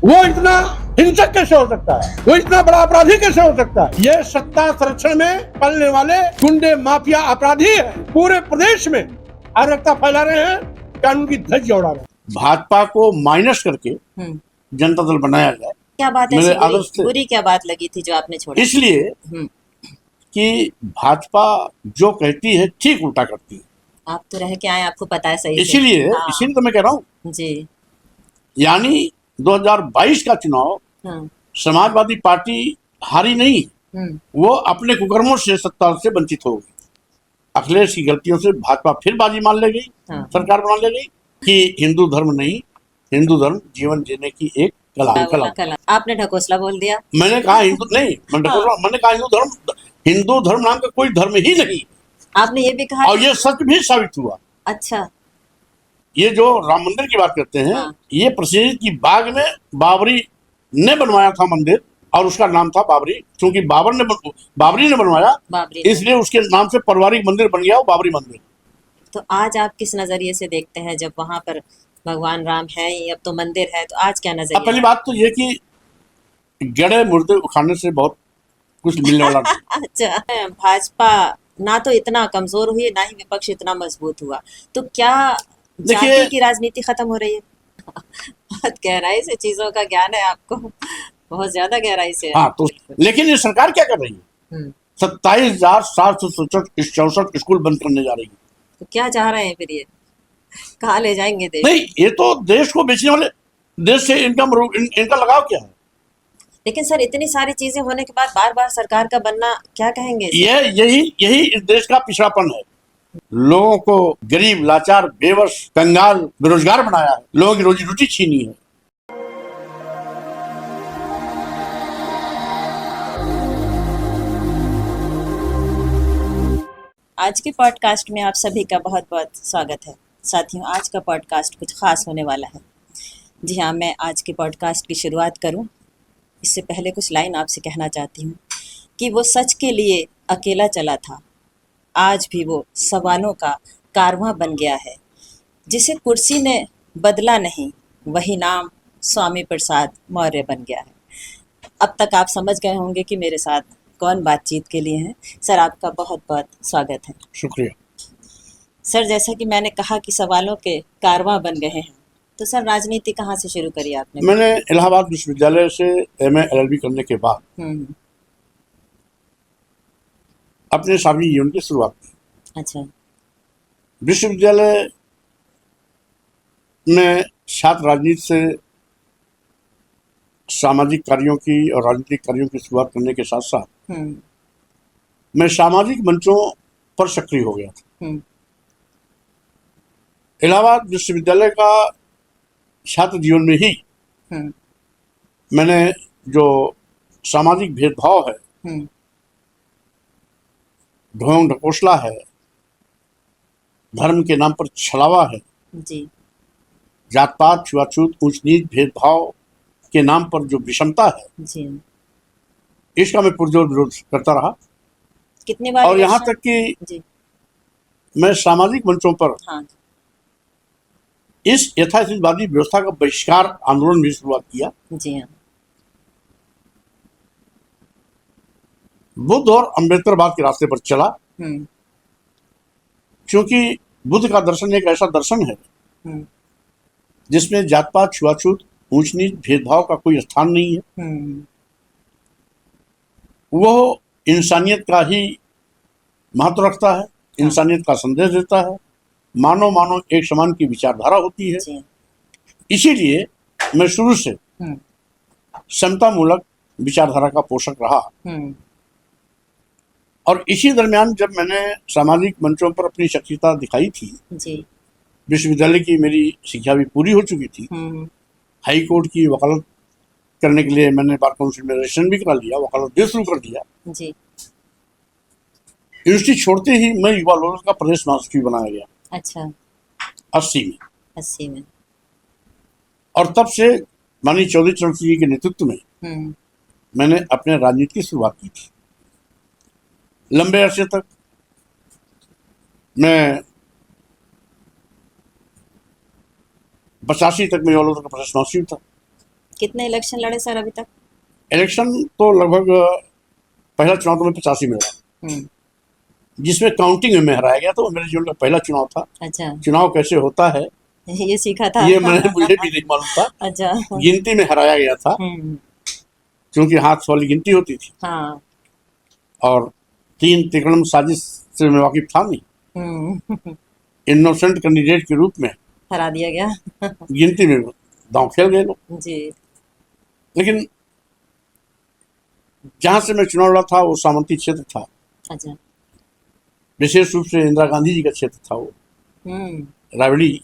वो इतना हिंसक कैसे हो सकता है, वो इतना बड़ा अपराधी कैसे हो सकता है। ये सत्ता संरक्षण में पलने वाले गुंडे माफिया अपराधी है, पूरे प्रदेश में अराजकता फैला रहे हैं, कानून की धज्जियां उड़ा रहे हैं। भाजपा को माइनस करके जनता दल बनाया जाए, क्या बात मेरे ऐसी आदर्श थे। बुरी क्या बात लगी थी जो आपने छोड़ा? इसलिए हम्म, कि भाजपा जो कहती है ठीक उल्टा करती है, आप तो रह के आए, आपको पता है सही से। इसीलिए हाँ, इसीलिए तो मैं कह रहा हूँ। जी। यानी 2022 का चुनाव हाँ, समाजवादी पार्टी हारी नहीं, वो अपने कुकर्मों से सत्ता से वंचित हो गई। अखिलेश की गलतियों से भाजपा फिर बाजी मान ले गई, हाँ। सरकार बना ले गई कि हिंदू धर्म नहीं, हिंदू धर्म जीवन जीने की एक कला है। कला आपने ढकोसला बोल दिया। मैंने कहा हिंदू नहीं, मैंने कहा हिंदू धर्म नाम का कोई धर्म ही नहीं। आपने ये भी कहा और ये सच भी साबित हुआ। अच्छा, ये जो राम मंदिर की बात करते हैं, हाँ। ये प्रसिद्ध की बाग में बाबरी ने बनवाया था मंदिर, और उसका नाम था बाबरी, क्योंकि बाबरी ने बनवाया, बाबरी। इसलिए उसके नाम से पारिवारिक मंदिर बन गया वो बाबरी मंदिर। तो आज आप किस नजरिए से देखते हैं, जब वहां पर भगवान राम है ही, अब तो मंदिर है, तो आज क्या नजरिया? पहली बात तो ये कि गड़े मुर्दे उखाड़ने से बहुत कुछ मिलने वाला नहीं। अच्छा, भाजपा ना तो इतना कमजोर हुई, ना ही विपक्ष इतना मजबूत हुआ, तो क्या देखिए, जाति की राजनीति खत्म हो रही है? बहुत गहराई से चीजों का ज्ञान है आपको, बहुत ज्यादा गहराई से है। हाँ तो लेकिन ये सरकार क्या कर रही है? 27,764 स्कूल बंद करने जा रही है। तो क्या चाह रहे हैं फिर ये, कहाँ ले जाएंगे देश? नहीं, ये तो देश को बेचने वाले, देश से इनका लगाव क्या है? लेकिन सर, इतनी सारी चीजें होने के बाद बार बार सरकार का बनना, क्या कहेंगे इसे? यही इस देश का पिछड़ापन है। लोगों को गरीब, लाचार, बेबस, कंगाल, बेरोजगार बनाया है, लोगों की रोजी रोटी छीनी है। आज के पॉडकास्ट में आप सभी का बहुत बहुत स्वागत है। साथियों, आज का पॉडकास्ट कुछ खास होने वाला है। जी हाँ, मैं आज के पॉडकास्ट की शुरुआत करूं इससे पहले कुछ लाइन आपसे कहना चाहती हूँ कि वो सच के लिए अकेला चला था, आज भी वो सवालों का कारवां बन गया है। जिसे कुर्सी ने बदला नहीं, वही नाम स्वामी प्रसाद मौर्य बन गया है। अब तक आप समझ गए होंगे कि मेरे साथ कौन बातचीत के लिए हैं। सर, आपका बहुत बहुत स्वागत है। शुक्रिया। सर, जैसा कि मैंने कहा कि सवालों के कारवां बन गए हैं, तो सर राजनीति कहाँ से शुरू करी आपने? मैंने इलाहाबाद विश्वविद्यालय से MA LLB करने के बाद अपने सामने जीवन की शुरुआत की। अच्छा। विश्वविद्यालय में छात्र राजनीति से सामाजिक कार्यों की और राजनीतिक कार्यों की शुरुआत करने के साथ साथ मैं सामाजिक मंचों पर सक्रिय हो गया था। इलाहाबाद विश्वविद्यालय का छात्र जीवन में ही मैंने जो सामाजिक भेदभाव है, ढोंग ढकोसला है, धर्म के नाम पर छलावा है, जी, जात पात, छुआछूत, ऊंच नीच, भेदभाव के नाम पर जो विषमता है, जी, इसका मैं पुरजोर विरोध करता रहा। कितनी बार? और यहाँ तक कि जी, मैं सामाजिक मंचों पर हाँ, इस यथास्थितिवादी व्यवस्था का बहिष्कार आंदोलन भी शुरुआत किया। जी हाँ, बुद्ध और अम्बेडकरवाद के रास्ते पर चला, क्योंकि बुद्ध का दर्शन एक ऐसा दर्शन है जिसमें जात पात, छुआछूत, ऊंच नीच, भेदभाव का कोई स्थान नहीं है। वो इंसानियत का ही महत्व रखता है, इंसानियत का संदेश देता है, मानव मानव एक समान की विचारधारा होती है। इसीलिए मैं शुरू से समता मूलक विचारधारा का पोषक रहा। और इसी दरमियान जब मैंने सामाजिक मंचों पर अपनी सक्रियता दिखाई थी, विश्वविद्यालय की मेरी शिक्षा भी पूरी हो चुकी थी, हाई कोर्ट की वकालत करने के लिए मैंने बार काउंसिल में रजिस्ट्रेशन भी करा लिया, वकालत भी शुरू कर दिया। यूनिवर्सिटी छोड़ते ही मैं युवा लोग का प्रदेश महासचिव बनाया गया। अच्छा। 80 में। और तब से माननीय चौधरी चरण सिंह जी के नेतृत्व में मैंने अपने राजनीति की शुरुआत की थी। लंबे अरसे तक मैं 85 तक मैं युवा लोग का प्रदेश महासचिव था। कितने इलेक्शन लड़े सर अभी तक? इलेक्शन तो लगभग पहला चुनाव तो मैं 85 में लड़ा, हम्म। जिसमें काउंटिंग में मैं हराया गया था। वो मेरे जीवन का पहला चुनाव था। अच्छा, चुनाव कैसे होता है ये सीखा था। ये मुझे भी नहीं मालूम था। अच्छा। गिनती में हराया गया था, क्योंकि हाथ वाली गिनती होती थी हाँ। और 3 तिकड़म साजिश से मैं वाकिफ था नहीं। इनोसेंट कैंडिडेट के रूप में हरा दिया गया। गिनती में दांव खेल गए लोग। जी। लेकिन जहां से मैं चुनाव लड़ा था वो सामंती क्षेत्र था, अच्छा। विशेष रूप से इंदिरा गांधी जी का क्षेत्र था वो, हम्म। राबड़ी।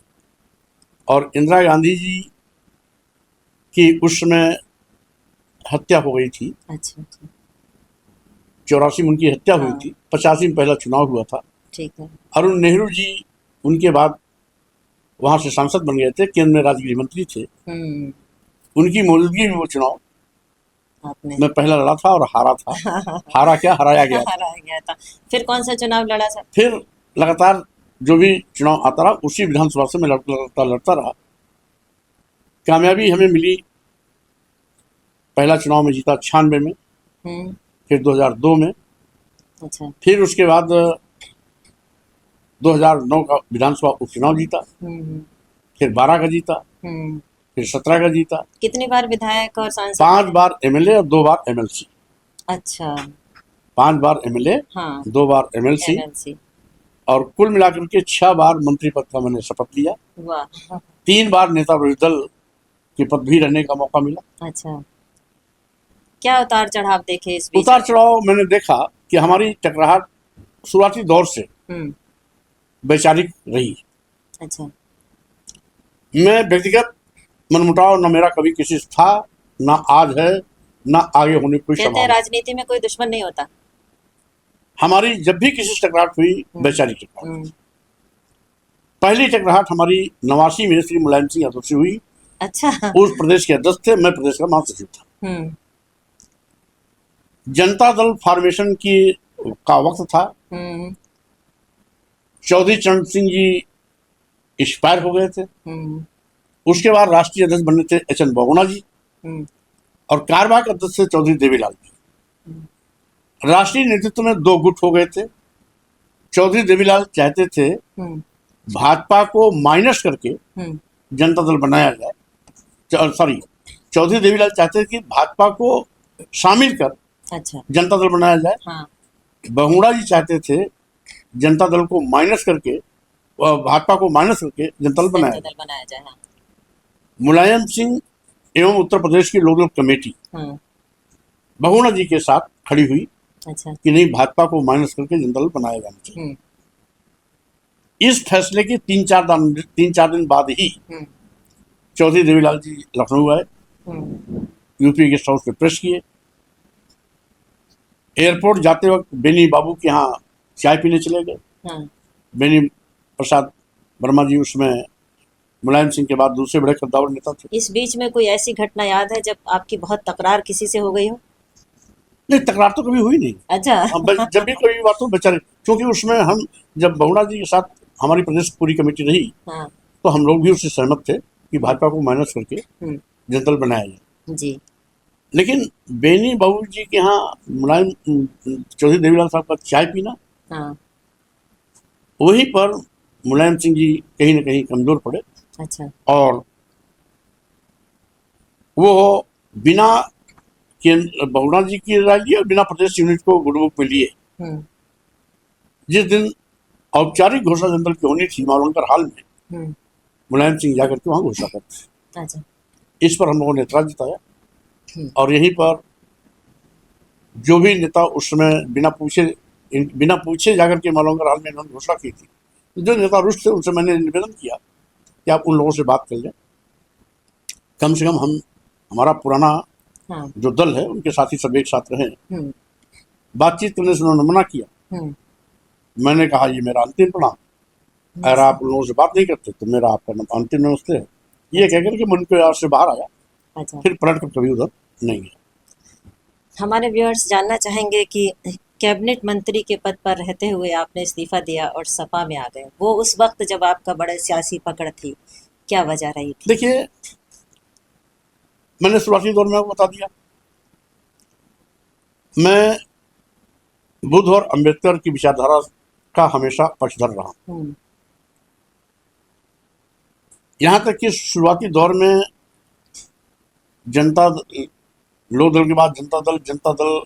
और इंदिरा गांधी जी की उस समय हत्या हो गई थी। अच्छा अच्छा। 84 में उनकी हत्या हुई हाँ। थी। 85 में पहला चुनाव हुआ था। ठीक है। अरुण नेहरू जी उनके बाद वहां से सांसद बन गए थे, केंद्र में राज्य मंत्री थे। हम्म। उनकी मौजूदगी में वो चुनाव आपने मैं पहला लड़ा था और हारा था। हारा क्या, हराया गया था। हरा गया था। फिर कौन सा चुनाव लड़ा सर? फिर लगातार जो भी चुनाव आता रहा उसी विधानसभा से मैं लड़ता रहा। कामयाबी हमें मिली। पहला चुनाव में जीता 96 में, हम्म। फिर 2002 में, अच्छा। फिर उसके बाद 2009 का विधानसभा उपचुनाव जीता, हम्म। फिर 12 का जीता, हम्म। फिर 17 का जीता। कितनी बार विधायक और सांसद? 5 बार एमएलए और 2 बार एमएलसी। अच्छा। 5 बार एमएलए, हाँ। 2 बार एमएलसी, एमएलसी। और कुल मिलाकर के 6 बार मंत्री पद का मैंने शपथ लिया। वाह। 3 बार नेता विरोधी दल के पद भी रहने का मौका मिला। अच्छा। क्या उतार चढ़ाव देखे इस बीच? उतार चढ़ाव मैंने देखा कि हमारी टकराहट शुरुआती दौर से हम्म। वैचारिक रही। अच्छा। मैं व्यक्तिगत मनमुटाव न मेरा कभी किसी से था, ना आज है, ना आगे होने की कोई कहते हैं संभावना। राजनीति में कोई दुश्मन नहीं होता। हमारी जब भी किसी से टकराहट हुई, वैचारिक टकराहट। हम्म। पहली टकराहट हमारी 89 में श्री मुलायम सिंह यादव से हुई। अच्छा। उस प्रदेश के अध्यक्ष थे, मैं प्रदेश का महासचिव था। हम्म। जनता दल फॉर्मेशन की का वक्त था। हम्म। चौधरी चरण सिंह जी एक्सपायर हो गए थे। हम्म। उसके बाद राष्ट्रीय अध्यक्ष बने थे एच.एन. बहुगुणा जी, हम्म। और कार्यवाहक अध्यक्ष थे चौधरी देवीलाल जी। राष्ट्रीय नेतृत्व में 2 गुट हो गए थे। चौधरी देवीलाल चाहते थे हम्म। भाजपा को माइनस करके हम्म। जनता दल बनाया जाए। सॉरी, चौधरी देवीलाल चाहते थे कि भाजपा को शामिल कर अच्छा। जनता दल बनाया जाए। हाँ। बहुगुणा जी चाहते थे जनता दल को माइनस करके, भाजपा को माइनस करके जनता दल बनाया जनता जाए। दल बनाया जाए। हाँ। मुलायम सिंह एवं उत्तर प्रदेश की लोकदल कमेटी हाँ। बहुगुणा जी के साथ खड़ी हुई अच्छा। कि नहीं, भाजपा को माइनस करके जनता दल बनाया जाना चाहिए। हम्म। इस फैसले के 3-4 दिन बाद ही हम्म। चौधरी देवीलाल जी लखनऊ आए, हम्म। यूपी गेस्ट हाउस में प्रेस किए। एयरपोर्ट जाते वक्त बेनी बाबू के यहाँ चाय पीने चले गए। हाँ। बेनी प्रसाद वर्मा जी उसमें मुलायम सिंह के बाद दूसरे बड़े कद्दावर नेता थे। इस बीच में कोई ऐसी घटना याद है जब आपकी बहुत तकरार किसी से हो गई हो? नहीं, तकरार तो कभी हुई नहीं। अच्छा। जब भी कोई बात हो बेचारे, क्योंकि उसमें हम जब बहुगुणा जी के साथ हमारी प्रदेश पूरी कमेटी रही, हाँ। तो हम लोग भी उससे सहमत थे कि भाजपा को माइनस करके हम्म। जनता दल बनाया जाए। जी। लेकिन बेनी बाबू जी के यहाँ मुलायम चौधरी देवीलाल साहब का चाय पीना, हाँ। वहीं पर मुलायम सिंह जी कहीं ना कहीं कमजोर पड़े, अच्छा। और वो बिना बहुगुणा जी की राय लिए और बिना प्रदेश यूनिट को गुडबुक में लिए, हम्म। जिस दिन औपचारिक घोषणा जनता दल की होनी थी मालवंकर हाल में, हम्म। मुलायम सिंह जाकर के वहां घोषणा करते। अच्छा। इस पर हम लोगों ने एतराज जताया, और यहीं पर जो भी नेता उस समय बिना पूछे जाकर के मालवंकर हाल में इन्होंने घोषणा की थी, जो नेता रुष्ट थे उनसे मैंने निवेदन किया कि आप उन लोगों से बात कर लें, कम से कम हमारा पुराना हाँ। जो दल है उनके साथी सब एक साथ रहें। हम्म। बातचीत करने से उन्होंने मना किया। हम्म। मैंने कहा ये मेरा अंतिम प्रणाम, अगर आप उन लोगों से बात नहीं करते तो मेरा आपका अंतिम नमस्ते है। ये कहकर के मन के यार से बाहर आया, अच्छा। फिर पलट कर कभी उधर नहीं गया। हमारे व्यूअर्स जानना चाहेंगे कि कैबिनेट मंत्री के पद पर रहते हुए आपने इस्तीफा दिया और सपा में आ गए, वो उस वक्त जब आपका बड़ा सियासी पकड़ थी, क्या वजह रही थी? देखिए, मैंने शुरुआती दौर में बता दिया, मैं बुद्ध और अंबेडकर की विचारधारा का हमेशा पक्षधर रहा। यहाँ तक कि शुरुआती दौर में जनता लोक दल के बाद जनता दल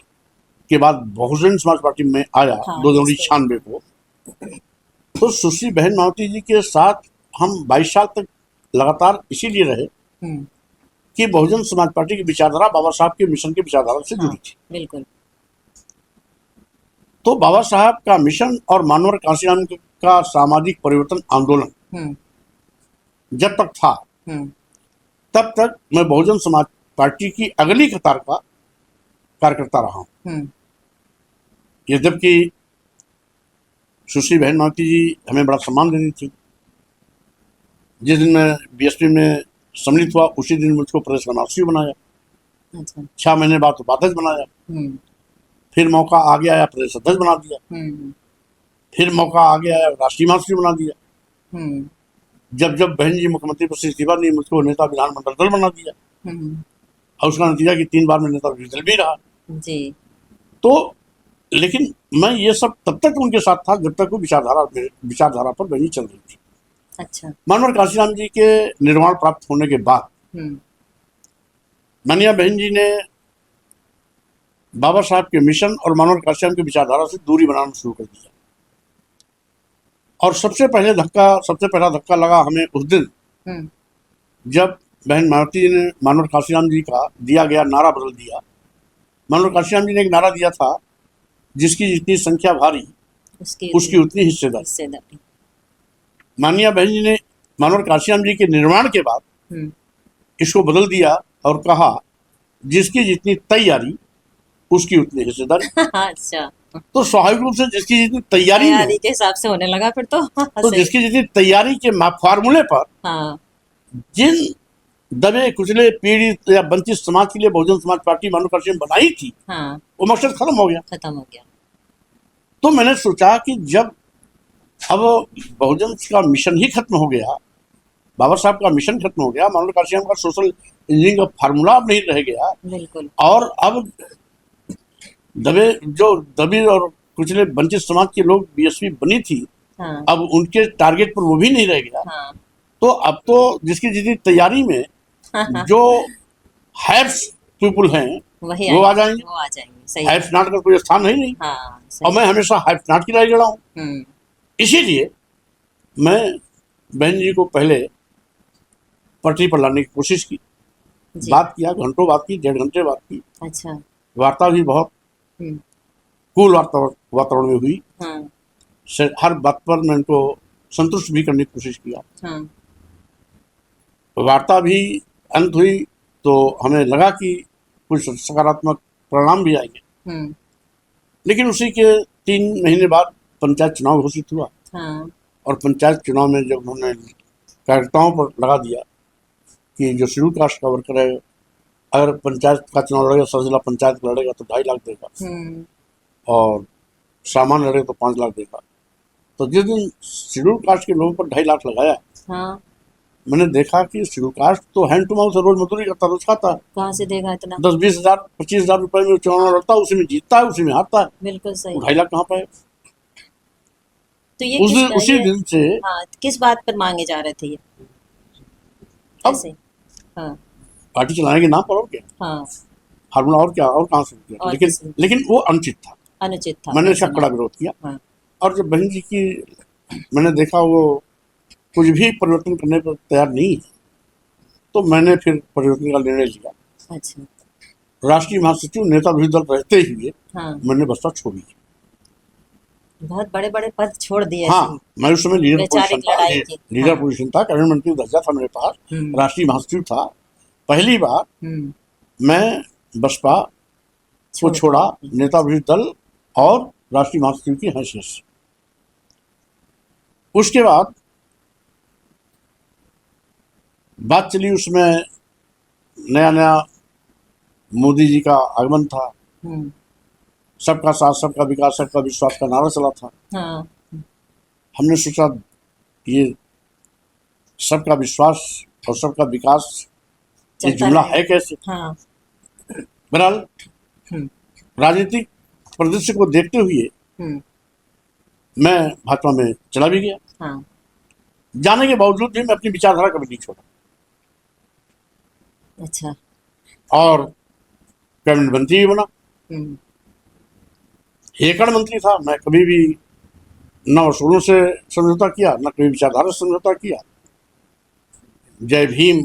के बाद बहुजन समाज पार्टी में आया 2096 को, तो सुश्री बहन मावती जी के साथ हम 22 साल तक लगातार इसीलिए रहे कि बहुजन समाज पार्टी की विचारधारा बाबा साहब के मिशन की विचारधारा से जुड़ी थी। बिल्कुल। तो बाबा साहब का मिशन और मानवर कांशीराम का सामाजिक परिवर्तन आंदोलन जब तक था तब तक मैं बहुजन समाज पार्टी की अगली कतार का कार्यकर्ता रहा हूं। यद्यपि सुश्री बहन मावती जी हमें बड़ा सम्मान देती थी। जिस दिन मैं बीएसपी में सम्मिलित हुआ उसी दिन मुझको प्रदेश का महासचिव बनाया। अच्छा। 6 महीने बाद उपाध्यक्ष बनाया। फिर मौका आगे आया प्रदेश अध्यक्ष बना दिया। फिर मौका आगे आया राष्ट्रीय महासचिव बना दिया। जब बहन जी मुख्यमंत्री पद से इस्तीफा नहीं, मुझको नेता विधानमंडल दल बना दिया। और उसका नतीजा कि 3 बार मैं नेता विधायक दल भी रहा जी। तो लेकिन मैं ये सब तब तक उनके साथ था जब तक वो विचारधारा पर बहनी चल रही थी। अच्छा। मानवर कांशीराम जी के निर्वाण प्राप्त होने के बाद मानिया बहन जी ने बाबा साहब के मिशन और मानवर कांशीराम की विचारधारा से दूरी बनाना शुरू कर दिया। और सबसे पहला धक्का लगा हमें उस दिन जब बहन मावती जी ने मानवर कांशीराम जी का दिया गया नारा बदल दिया। मानवर कांशीराम जी ने एक नारा दिया था, जिसकी जितनी संख्या भारी उसकी उतनी हिस्सेदारी। माननीय बहन जी ने मानवर कांशीराम जी के निर्माण के बाद इसको बदल दिया और कहा, जिसकी जितनी तैयारी उसकी उतनी हिस्सेदारी। अच्छा। तो स्वाभाविक रूप से जिसकी जितनी तैयारी के हिसाब से होने लगा फिर तो जिसकी जितनी तैयारी के फार्मूले पर जिन दबे कुचले पीड़ित या वंचित समाज के लिए बहुजन समाज पार्टी मानव कांशीराम बनाई थी, वो मकसद खत्म हो गया। तो मैंने सोचा कि जब अब बहुजन का मिशन ही खत्म हो गया, बाबा साहब का मिशन खत्म हो गया, मानव कांशीराम का सोशल इंजीनियरिंग का फार्मूला अब नहीं रह गया। बिल्कुल। और अब दबे और कुचले वंचित समाज के लोग बीएसपी बनी थी, अब उनके टारगेट पर वो भी नहीं रह गया। तो अब तो जिसकी जितनी तैयारी में जो हैप्स पीपुल हैं वो आ जाएंगे। हैप्स नाट का कोई स्थान है नहीं। और मैं हमेशा हैप्स नाट की लड़ाई लड़ा हूँ। इसीलिए मैं बहन जी को पहले पटरी पर लाने की कोशिश की, बात किया, घंटों बात की, 1.5 घंटे बात की। अच्छा। वार्ता भी बहुत कूल वातावरण में हुई। हर बात पर मैं उनको संतुष्ट भी करने की कोशिश किया। वार्ता भी अंत हुई तो हमें लगा कि कुछ सकारात्मक परिणाम भी आएंगे। लेकिन उसी के 3 महीने बाद पंचायत चुनाव घोषित हुआ। और पंचायत चुनाव में जब उन्होंने कार्यकर्ताओं पर लगा दिया कि जो शेड्यूल कास्ट का वर्कर है, अगर पंचायत का चुनाव लड़ेगा, सब जिला पंचायत लड़ेगा तो 2.5 लाख देगा और सामान्य लड़ेगा तो 5 लाख देगा। तो जिस दिन शेड्यूल कास्ट के लोगों पर 2.5 लाख लगाया, मैंने देखा कि शेड्यूल कास्ट तो हैंड टू माउथ रोज मजदूरी करता, रोज खाता। कहाँ से देगा इतना? 10-20 हजार 25 हजार रुपए में चुनाव लड़ता है, उसी में जीतता है, उसी में हारता है। बिल्कुल सही। 2.5 लाख कहाँ पाए? तो ये उसी दिन से किस बात पर मांगे जा रहे थे ये? कैसे? पार्टी चलाने के नाम पर और क्या? फार्मूला और क्या, और कहाँ से किया? लेकिन वो अनुचित था। मैंने इसका कड़ा विरोध किया। और जब बहन जी की मैंने देखा वो कुछ भी परिवर्तन करने पर तैयार नहीं है, तो मैंने फिर परिवर्तन का निर्णय लिया। अच्छा। राष्ट्रीय महासचिव नेता विरोधी दल रहते हुए मैंने बसपा छोड़ी। बहुत बड़े बड़े पद छोड़ दिए। मैं उस समय लीडर पोजीशन था, कैबिनेट मंत्री दर्जा था मेरे पास, राष्ट्रीय महासचिव था। पहली बार मैं बसपा को छोड़ा, नेता विरोधी दल और राष्ट्रीय महासचिव की हैसियत से। उसके बाद बात चली, उसमें नया मोदी जी का आगमन था, सबका साथ सबका विकास सबका विश्वास का नारा चला था। हमने सोचा ये सबका विश्वास और सबका विकास चलता जुमला रहे। है कैसे। हाँ। बहरहाल हम्म। राजनीतिक परिदृश्य को देखते हुए हम्म। मैं भाजपा में चला भी गया। हाँ। जाने के बावजूद भी मैं अपनी विचारधारा कभी नहीं छोड़ा अच्छा। और कैबिनेट मंत्री भी बना। हम्म। एकड़ मंत्री था। मैं कभी भी न उसूलों से समझौता किया, न कभी विचारधारा से समझौता किया। जय भीम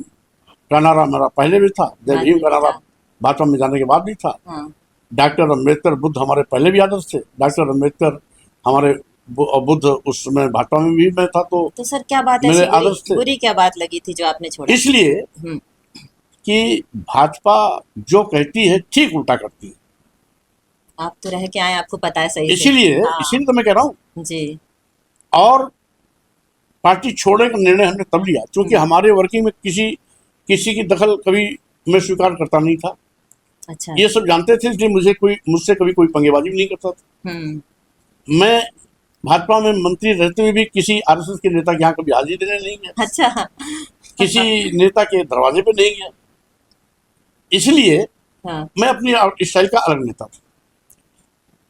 का नारा मेरा पहले भी था, जय बाद भीम में का भी नारा था। भाजपा में जाने के बाद भी था। हाँ। डॉक्टर अम्बेडकर बुद्ध हमारे पहले भी आदर्श थे। डॉक्टर अम्बेडकर हमारे बुद्ध उस समय भाजपा में भी मैं था, तो सर क्या बात मेरे ऐसी आदर्श थे। बुरी क्या बात लगी थी जो आपने छोड़ा? इसलिए हम्म। कि भाजपा जो कहती है ठीक उल्टा करती है। आप तो रह के आए, आपको पता है सही से। इसीलिए हाँ। इसीलिए तो मैं कह रहा हूँ। जी। और पार्टी छोड़ने का निर्णय हमने तब लिया क्योंकि हमारे वर्किंग में किसी की दखल कभी मैं स्वीकार करता नहीं था। अच्छा। ये सब जानते थे, इसलिए मुझसे कभी कोई पंगेबाजी भी नहीं करता था। मैं भाजपा में मंत्री रहते हुए भी किसी आरएसएस के नेता के यहाँ कभी हाजिरी देने नहीं गया। अच्छा। किसी नेता के दरवाजे पे नहीं गया। इसलिए हाँ। मैं अपनी स्टाइल का अलग नेता था।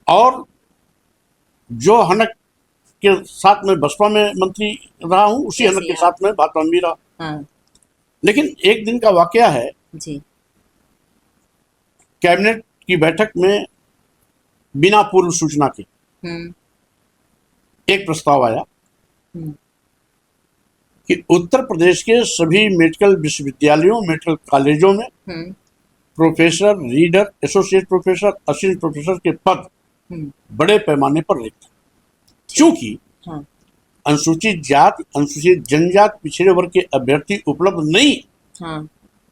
और जो हनक के साथ में बसपा में मंत्री रहा हूँ, उसी हनक के साथ में भाजपा में भी रहा। हाँ। लेकिन एक दिन का वाकया है जी। कैबिनेट की बैठक में बिना पूर्व सूचना के एक प्रस्ताव आया कि उत्तर प्रदेश के सभी मेडिकल विश्वविद्यालयों, मेडिकल कॉलेजों में professor, reader, associate professor, assistant professor के पद बड़े पैमाने पर रिक्त हैं। क्योंकि अनुसूचित जाति, अनुसूचित जनजाति, पिछड़े वर्ग के अभ्यर्थी उपलब्ध नहीं,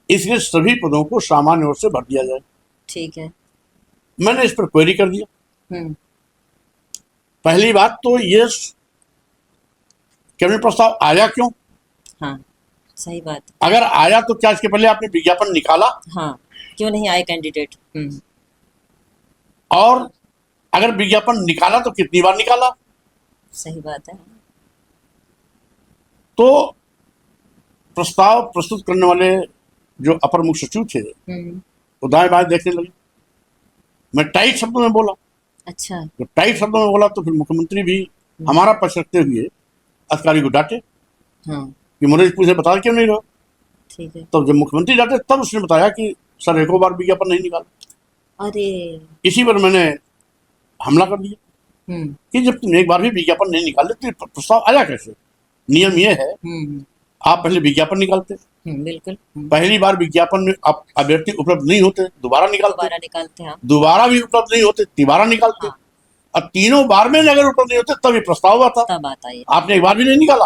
इसलिए सभी पदों को सामान्य ओर से भर दिया जाए। ठीक है। मैंने इस पर क्वेरी कर दिया। पहली बात तो ये कैबिनेट प्रस्ताव आया क्यों? हाँ, सही बात। अगर आया तो क्या इसके पहले आपने विज्ञापन निकाला? हाँ, क्यों नहीं आए कैंडिडेट? और अगर विज्ञापन निकाला तो कितनी बार निकाला? सही बात है। तो प्रस्ताव प्रस्तुत करने वाले जो अपर मुख्य सचिव थे वो दाएं बाएं देखने लगे। मैं टाइट शब्दों में बोला। अच्छा। जब टाइट शब्दों में बोला तो फिर मुख्यमंत्री भी हमारा पक्ष रखते हुए अधिकारी को डांटे कि मुझे पूछे बता क्यों नहीं रहा। ठीक है। तब जब मुख्यमंत्री डांटे तब उसने बताया कि सर एको बार विज्ञापन नहीं निकाला। अरे। इसी पर मैंने हमला कर दिया कि जब तुम एक बार भी विज्ञापन नहीं निकाले तो प्रस्ताव आया कैसे? नियम ये है आप पहले विज्ञापन निकालते, बिल्कुल। पहली बार विज्ञापन में आप अभ्यर्थी उपलब्ध नहीं होते दोबारा निकालते, दोबारा भी उपलब्ध नहीं होते तिबारा निकालते। अब तीनों बार में अगर उपलब्ध नहीं होते तब ये प्रस्ताव आता। तब आता है। आपने एक बार भी नहीं निकाला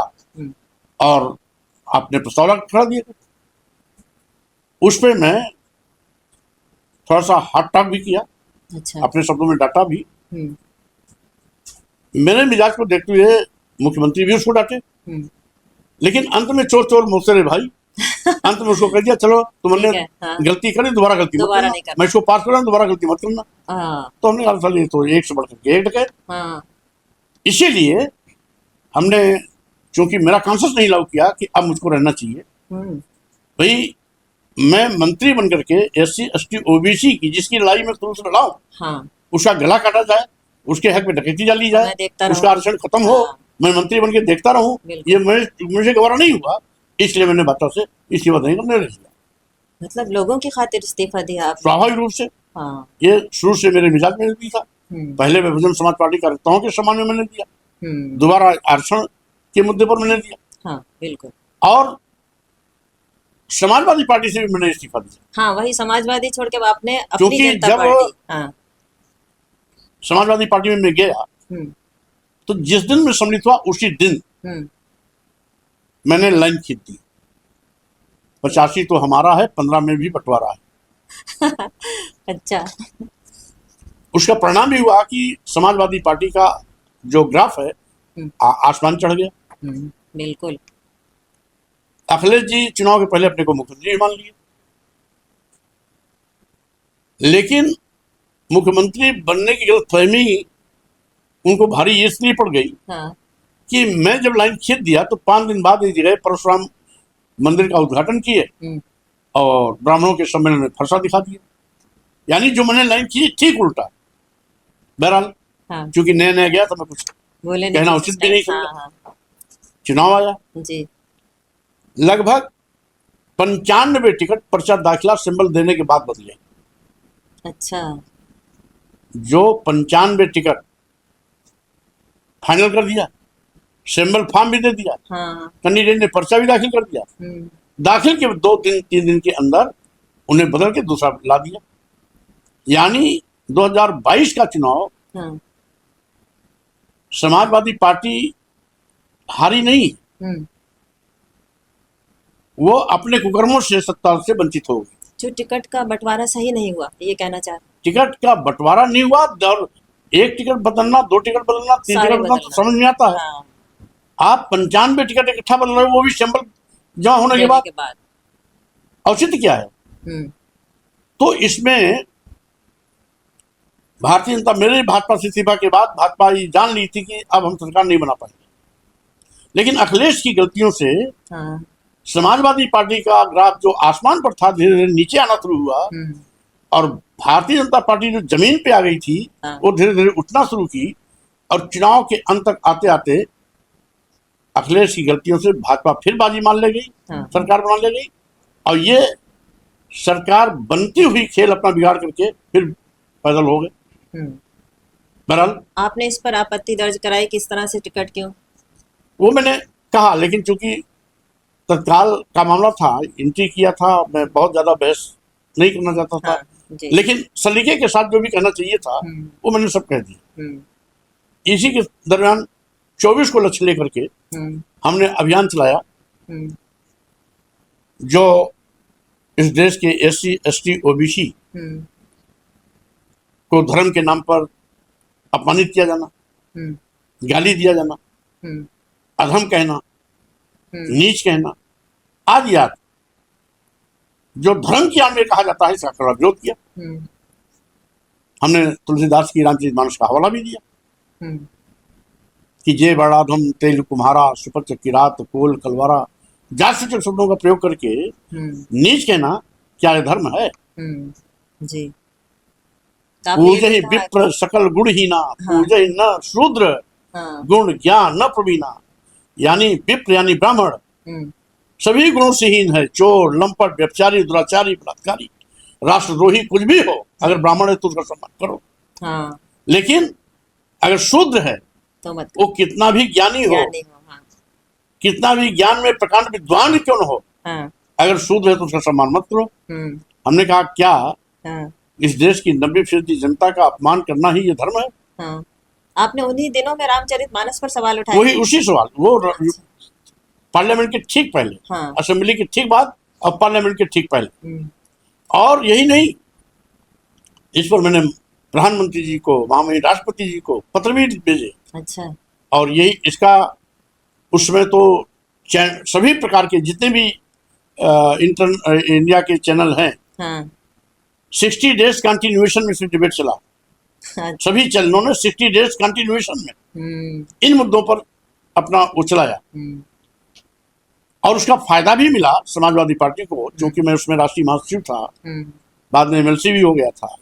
और आपने प्रस्ताव खड़ा दिया। उस पर मैं थोड़ा सा हार्ड टॉक भी किया। अच्छा। अपने शब्दों में डांटा भी। मेरे मिजाज को देखते हुए मुख्यमंत्री भी उसको डांटे। लेकिन अंत में चोर चोर मुझसे भाई अंत में उसको कह दिया चलो तुमने गलती करी, दोबारा गलती मत करना। मैं इसको पास कर रहा हूँ, दोबारा गलती मत करना। तो हमने कहा चलिए तो एक से बढ़कर एक डकैत। इसीलिए हमने, क्योंकि मेरा कॉन्शियस नहीं लागू किया कि अब मुझको रहना चाहिए। भाई मैं मंत्री बनकर के SC ST OBC की जिसकी लड़ाई में शुरू से लड़ा हूँ उसका गला काटा जाए, उसके हक में डकैती डाली जाए, उसका आरक्षण खत्म हो, मैं मंत्री बनकर देखता रहूं, ये मुझे गवारा नहीं हुआ। इसलिए मैंने भाजपा से इस्तीफा देने का निर्णय लिया। मतलब लोगों की खातिर इस्तीफा दिया आपने? स्वाभाविक रूप से। ये शुरू से मेरे मिजाज में भी था। पहले बहुजन समाज पार्टी कार्यकर्ताओं के सम्मान में मैंने दिया, दोबारा आरक्षण के मुद्दे पर मैंने दिया। बिल्कुल। और समाजवादी पार्टी से भी मैंने इस्तीफा दिया। वही समाजवादी छोड़ के आपने अपनी जनता पार्टी। समाजवादी पार्टी में मैं गया तो जिस दिन मैं सम्मिलित हुआ उसी दिन मैंने लाइन खींच दी, 85 तो हमारा है, 15 में भी बंटवारा है। अच्छा। उसका परिणाम भी हुआ कि समाजवादी पार्टी का जो ग्राफ है आसमान चढ़ गया। बिल्कुल। अखिलेश जी चुनाव के पहले अपने को मुख्यमंत्री मान लिए, लेकिन मुख्यमंत्री बनने की गलतफहमी उनको भारी इसलिए पड़ गई कि मैं जब लाइन खींच दिया तो 5 दिन बाद इस जगह परशुराम मंदिर का उद्घाटन किए और ब्राह्मणों के सम्मेलन में फरसा दिखा दिया। यानी जो मैंने लाइन की ठीक उल्टा। बहरहाल हाँ, चूंकि नया नया गया था, मैं कुछ बोले कहना नहीं उचित भी नहीं हाँ समझा। हाँ चुनाव आया, जी। लगभग 95 टिकट पर्चा दाखिला सिंबल देने के बाद बदले। अच्छा। जो 95 टिकट फाइनल कर दिया, सिंबल फॉर्म भी दे दिया, हाँ। कैंडिडेट ने पर्चा भी दाखिल कर दिया। दाखिल के 2-3 दिन के अंदर उन्हें बदल के दूसरा ला दिया। यानी 2022 का चुनाव हाँ। समाजवादी पार्टी हारी नहीं, वो अपने कुकर्मों से सत्ता से वंचित हो गई। जो टिकट का बंटवारा सही नहीं हुआ, ये कहना चाह रहे टिकट का बंटवारा नहीं हुआ, और एक टिकट बदलना, 2 टिकट बदलना, 3 सारे टिकट बदलना तो बदलना। समझ में आता है। हाँ, आप 95 टिकट इकट्ठा बदल रहे हो, वो भी सिंबल जमा होने के देने बाद। के बाद। औचित्य क्या है? तो इसमें भारतीय जनता, मेरे भाजपा से इस्तीफा के बाद भाजपा ये जान ली थी कि अब हम सरकार नहीं बना पाएंगे। लेकिन अखिलेश की गलतियों से हाँ। समाजवादी पार्टी का ग्राफ जो आसमान पर था, धीरे धीरे नीचे आना शुरू हुआ, और भारतीय जनता पार्टी जो जमीन पे आ गई थी, हाँ। वो धीरे धीरे उठना शुरू की। और चुनाव के अंत तक आते आते अखिलेश की गलतियों से भाजपा फिर बाजी मान ले गई, हाँ। सरकार बना ले गई, और ये सरकार बनती हुई खेल अपना बिगाड़ करके फिर पैदल हो गए। बहरहाल आपने इस पर आपत्ति दर्ज कराई, किस तरह से टिकट क्यों? वो मैंने कहा, लेकिन चूंकि तत्काल का मामला था, एंट्री किया था, मैं बहुत ज्यादा बहस नहीं करना चाहता था। हाँ, जी। लेकिन सलीके के साथ जो भी कहना चाहिए था वो मैंने सब कह दिया। इसी के दरमियान 24 को लक्ष्य लेकर के हमने अभियान चलाया, जो इस देश के SC ST OBC को धर्म के नाम पर अपमानित किया जाना, गाली दिया जाना, अधम कहना, नीच कहना, आदि आदि जो धर्म की आड़ में कहा जाता है, इसका कड़ा विरोध किया। हमने तुलसीदास की रामचरितमानस का हवाला भी दिया कि जे बड़ा धम तेल कुम्हारा, सुपच की रात कोल कलवारा, जात सूचक शब्दों का प्रयोग करके नीच कहना क्या ये धर्म है? जी। पूजे ही विप्र सकल गुणहीना, पूजे ही न शूद्र, गुण ज्ञान न प्रवीणा। यानी विप्र यानी ब्राह्मण सभी गुणों से हीन है, चोर, लंपट, व्यभिचारी, दुराचारी, बलात्कारी, राष्ट्रद्रोही कुछ भी हो, अगर ब्राह्मण है तो उसका सम्मान करो। हाँ। लेकिन अगर शूद्र है तो मत, वो कितना भी ज्ञानी हो, हाँ। कितना भी ज्ञान में प्रकांड विद्वान क्यों न हो, हाँ। अगर शूद्र है तो उसका सम्मान मत करो। हमने कहा क्या इस देश की 90% जनता का अपमान करना ही ये धर्म है? हाँ। आपने उन्हीं दिनों में रामचरितमानस पर सवाल उठाया? वही उसी सवाल, वो पार्लियामेंट के ठीक पहले, हाँ। असेंबली के ठीक बाद और पार्लियामेंट के ठीक पहले। और यही नहीं, इस पर मैंने प्रधानमंत्री जी को, महामहिम राष्ट्रपति जी को पत्र भी भेजे। अच्छा। और यही इसका उसमें तो सभी प्रकार के जितने भी इंडिया के चैनल हैं, हाँ। 60 डेज कंटिन्यूएशन में से डिबेट चला। अच्छा। सभी चैनलों ने 60 डेज कंटिन्यूएशन में इन मुद्दों पर अपना उछलाया, और उसका फायदा भी मिला समाजवादी पार्टी को, क्योंकि मैं उसमें राष्ट्रीय महासचिव था, बाद में MLC भी हो गया था।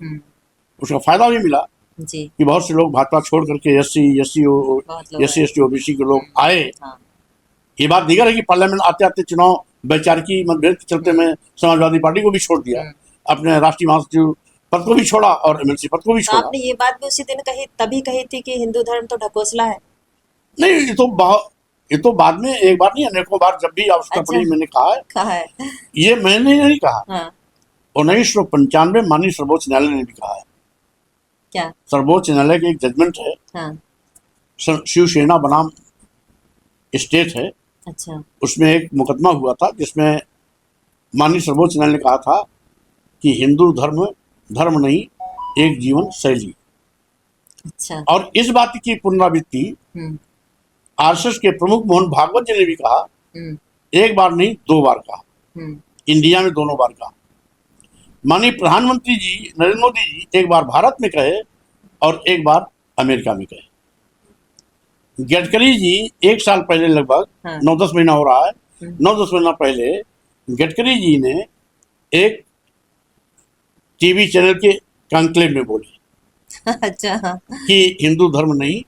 उसका फायदा भी मिला जी। कि बहुत से लोग भाजपा छोड़ करके SC ST OBC के लोग आए। हाँ। ये बात दीगर है कि पार्लियामेंट आते आते चुनाव वैचारिकी मतभेद के चलते में समाजवादी पार्टी को भी छोड़ दिया, अपने राष्ट्रीय महासचिव पद को भी छोड़ा और MLC पद को भी छोड़ा। आपने ये बात भी उसी दिन कही, तभी कही थी कि हिंदू धर्म तो ढकोसला है। नहीं, ये तो बाद में, एक बार नहीं अनेकों बार जब भी आवश्यकता पड़ी मैंने कहा है। ये मैंने नहीं कहा। हाँ। 1995 माननीय सर्वोच्च न्यायालय ने भी कहा है। क्या? सर्वोच्च न्यायालय का एक जजमेंट है। हाँ। शिवसेना बनाम स्टेट है। अच्छा। उसमें एक मुकदमा हुआ था जिसमें माननीय सर्वोच्च न्यायालय ने कहा था कि हिंदू धर्म नहीं, एक जीवन शैली। अच्छा। और इस बात की पुनरावृत्ति RSS के प्रमुख मोहन भागवत जी ने भी कहा, एक बार नहीं 2 बार कहा, इंडिया में दोनों बार कहा। माननीय प्रधानमंत्री जी नरेंद्र मोदी जी एक बार भारत में कहे और एक बार अमेरिका में कहे। गडकरी जी 1 साल पहले, लगभग 9-10 महीना हो रहा है, 9-10 महीना पहले गडकरी जी ने एक टीवी चैनल के कॉन्क्लेव में बोली अच्छा, हाँ, कि हिंदू धर्म नहीं,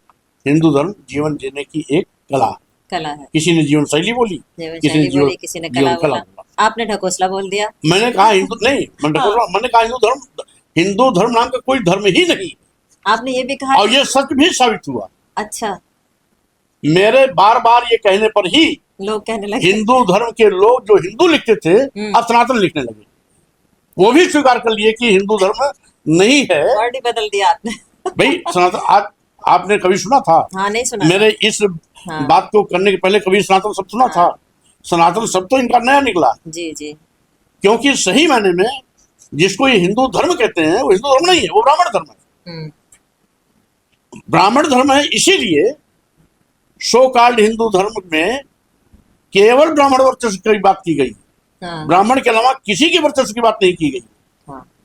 हिंदू धर्म जीवन जीने की एक कला। कला है। किसी ने जीवन शैली बोली, जीवन किसी ने शैली बोली, किसी ने कला बोला, आपने ढकोसला बोल दिया। मैंने कहा हिंदू नहीं, मैंने कहा हिंदू धर्म नाम का कोई धर्म ही नहीं। आपने ये भी कहा, और ये सच भी साबित हुआ। अच्छा, मेरे बार बार ये कहने पर ही लोग कहने लगे, हिंदू धर्म के लोग जो हिंदू लिखते थे अब सनातन लिखने लगे। वो भी स्वीकार कर लिए कि हिंदू धर्म नहीं है। वर्ड ही बदल दिया आपने। भाई सनातन, आज आपने कभी सुना था? हाँ, नहीं सुना। मेरे इस बात को करने के पहले कभी सनातन शब्द सुना था? सनातन शब्द तो इनका नया निकला। जी जी। क्योंकि सही मायने में जिसको ये हिंदू धर्म कहते हैं वो हिंदू धर्म नहीं है, वो ब्राह्मण धर्म है। ब्राह्मण धर्म है इसीलिए सो कॉल्ड हिंदू धर्म में केवल ब्राह्मण वर्चस्व की बात की गई। ब्राह्मण के अलावा किसी की वर्चस्व की बात नहीं की गई।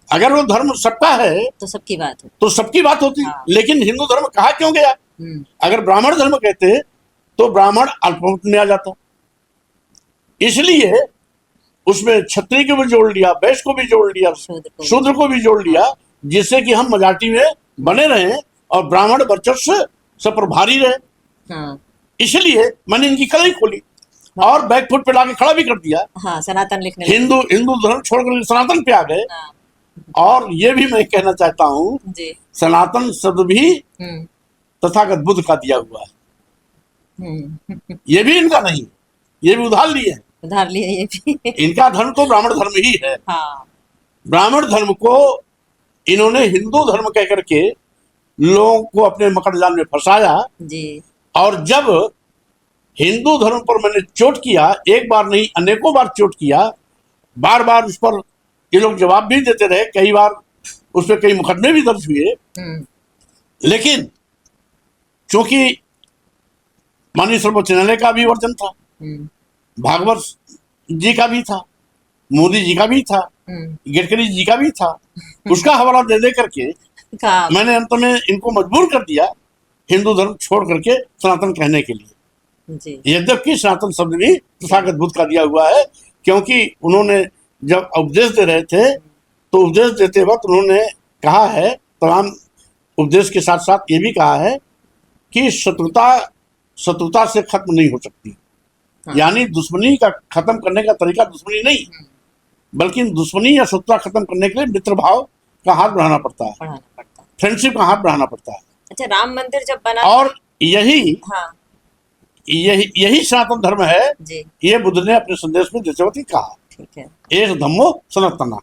अगर वो धर्म सबका है तो सबकी बात हो, तो सबकी बात होती। लेकिन हिंदू धर्म कहा क्यों गया? अगर ब्राह्मण धर्म कहते तो ब्राह्मण अल्पमत में आ जाता। इसलिए उसमें क्षत्रिय को भी जोड़ लिया, वैश्य को भी जोड़ लिया, शूद्र को भी जोड़ लिया, जिससे कि हम मेजॉरिटी में बने रहे और ब्राह्मण वर्चस्व सब पर भारी रहे। इसलिए मैंने इनकी कला ही खोली और बैकफुट पे लाके खड़ा भी कर दिया। सनातन लिखने हिंदू धर्म छोड़कर सनातन पे आ गए। और ये भी मैं कहना चाहता हूँ, सनातन शब्द भी तथागत बुद्ध का दिया हुआ है। ये भी इनका नहीं, ये भी उधार लिए हैं। उधार लिए ये भी। इनका धर्म तो ब्राह्मण धर्म ही है। ब्राह्मण धर्म को इन्होंने हिंदू धर्म कह करके लोगों को अपने मकड़ जाल में फंसाया जी। और जब हिंदू धर्म पर मैंने चोट किया, एक बार नहीं अनेकों बार चोट किया, बार बार उस पर ये लोग जवाब भी देते रहे, कई बार उस पर कई मुकदमे भी दर्ज हुए। लेकिन चूंकि माननीय सर्वोच्च न्यायालय का भी वर्जन था, भागवत जी का भी था, मोदी जी का भी था, गडकरी जी का भी था, उसका हवाला दे करके मैंने अंत में इनको मजबूर कर दिया हिंदू धर्म छोड़ करके सनातन कहने के लिए। यद्यपि सनातन शब्द भी तथागत बुद्ध का दिया हुआ है, क्योंकि उन्होंने जब उपदेश दे रहे थे तो उपदेश देते वक्त उन्होंने कहा है, तमाम उपदेश के साथ साथ ये भी कहा है कि शत्रुता से खत्म नहीं हो सकती। यानी दुश्मनी का खत्म करने का तरीका दुश्मनी नहीं, बल्कि दुश्मनी या शत्रुता खत्म करने के लिए मित्र भाव का हाथ बढ़ाना पड़ता है, फ्रेंडशिप का हाथ बढ़ाना पड़ता है। अच्छा, राम मंदिर जब बना और यही सनातन धर्म है जी। ये बुद्ध ने अपने संदेश में देशवती कहा, ठीक है, एष धम्मो सनातना।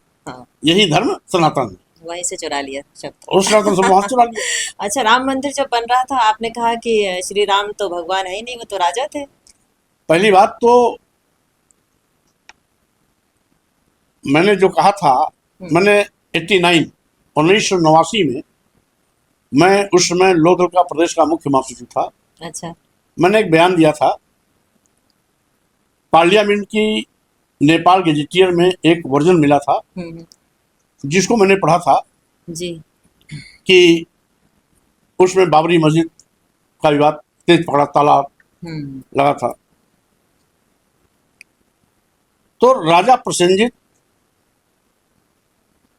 यही धर्म सनातन, वहीं से चुरा लिया शब्द, उस सनातन से वहां चुरा लिया। अच्छा, राम मंदिर जब बन रहा था आपने कहा कि श्री राम तो भगवान है ही नहीं, वो तो राजा थे। पहली बात तो मैंने जो कहा था, मैंने 1989 में मैं उस समय लोकदल का प्रदेश का मुख्य महासचिव था। अच्छा। मैंने एक बयान दिया था, पार्लियामेंट की नेपाल गेजेटियर में एक वर्जन मिला था जिसको मैंने पढ़ा था जी, कि उसमें बाबरी मस्जिद का विवाद तेज पकड़ा, ताला लगा था। तो राजा प्रसेनजीत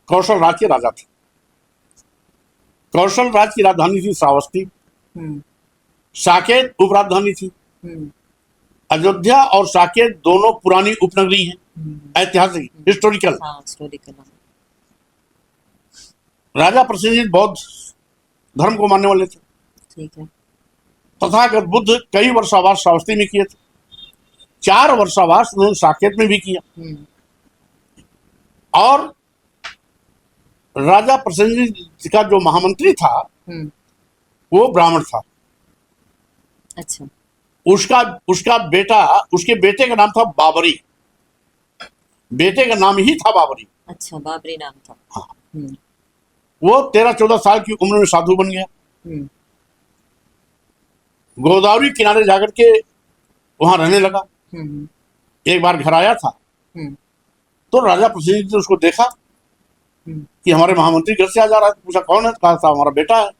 कौशल राज के राजा थे। कौशल राज की राजधानी थी श्रावस्ती, साकेत उपराजधानी थी। अयोध्या और साकेत दोनों पुरानी उपनगरी हैं, ऐतिहासिक, हिस्टोरिकल। राजा प्रसेनजीत बौद्ध धर्म को मानने वाले थे। ठीक है। तथागत बुद्ध कई वर्षावास श्रावस्ती में किए थे, 4 वर्षावास उन्होंने साकेत में भी किया। और राजा प्रसेनजीत का जो महामंत्री था वो ब्राह्मण था। अच्छा। उसका बेटा, उसके बेटे का नाम था बाबरी, बेटे का नाम ही था बाबरी। अच्छा, बाबरी नाम था। हाँ। वो 13-14 साल की उम्र में साधु बन गया। गोदावरी किनारे जाकर के वहां रहने लगा। एक बार घर आया था तो राजा प्रसेनजीत ने उसको देखा कि हमारे महामंत्री घर से आ जा रहा है। पूछा कौन है? कहा था हमारा बेटा है।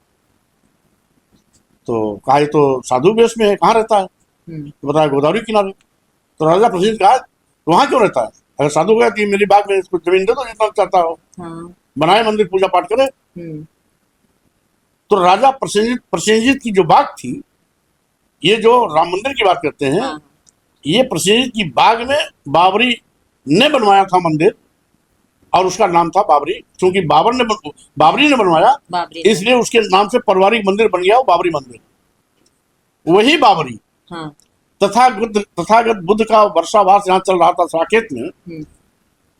तो कहा ये तो साधु वेश में है, कहाँ रहता है? तो बताया गोदावरी किनारे। तो राजा प्रसेनजीत कहा वहां क्यों रहता है? अगर साधु गया कि मेरी बाग में इसको जमीन दे दो जितना चाहता हो, हाँ। बनाए मंदिर, पूजा पाठ करे। तो राजा प्रसेनजीत की जो बाग थी, ये जो राम मंदिर की बात करते हैं, हाँ। ये प्रसेनजीत की बाग में बाबरी ने बनवाया था मंदिर, और उसका नाम था बाबरी। क्योंकि बाबरी ने बनवाया, बाबरी, इसलिए उसके नाम से पारिवारिक मंदिर बन गया वो बाबरी मंदिर। वही बाबरी हाँ। तथागत बुद्ध का वर्षावास यहाँ चल रहा था साकेत में,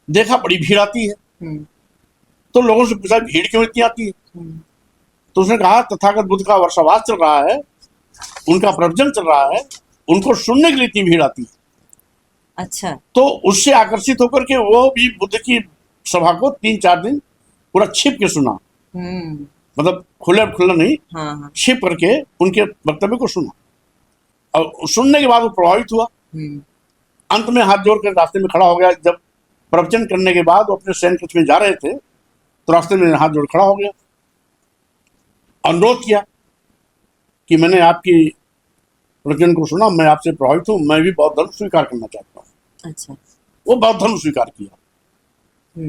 देखा बड़ी भीड़ आती है। तो लोगों से पूछा भीड़ क्यों इतनी आती है? तो उसने कहा तथागत बुद्ध का वर्षावास चल रहा है, उनका प्रवचन चल रहा है, उनको सुनने के लिए इतनी भीड़ आती है। अच्छा। तो उससे आकर्षित होकर के वो भी बुद्ध की सभा को 3-4 दिन पूरा छिप के सुना, मतलब खुला नहीं, हाँ। छिप करके उनके वक्तव्य को सुना, और सुनने के बाद वो प्रभावित हुआ। अंत में हाथ जोड़कर रास्ते में खड़ा हो गया। जब प्रवचन करने के बाद वो अपने सैन्य कक्ष में जा रहे थे, तो रास्ते में हाथ जोड़ खड़ा हो गया, अनुरोध किया कि मैंने आपकी प्रवचन को सुना, मैं आपसे प्रभावित हूँ, मैं भी बौद्ध धर्म स्वीकार करना चाहता हूँ। अच्छा। वो बौद्ध धर्म स्वीकार किया,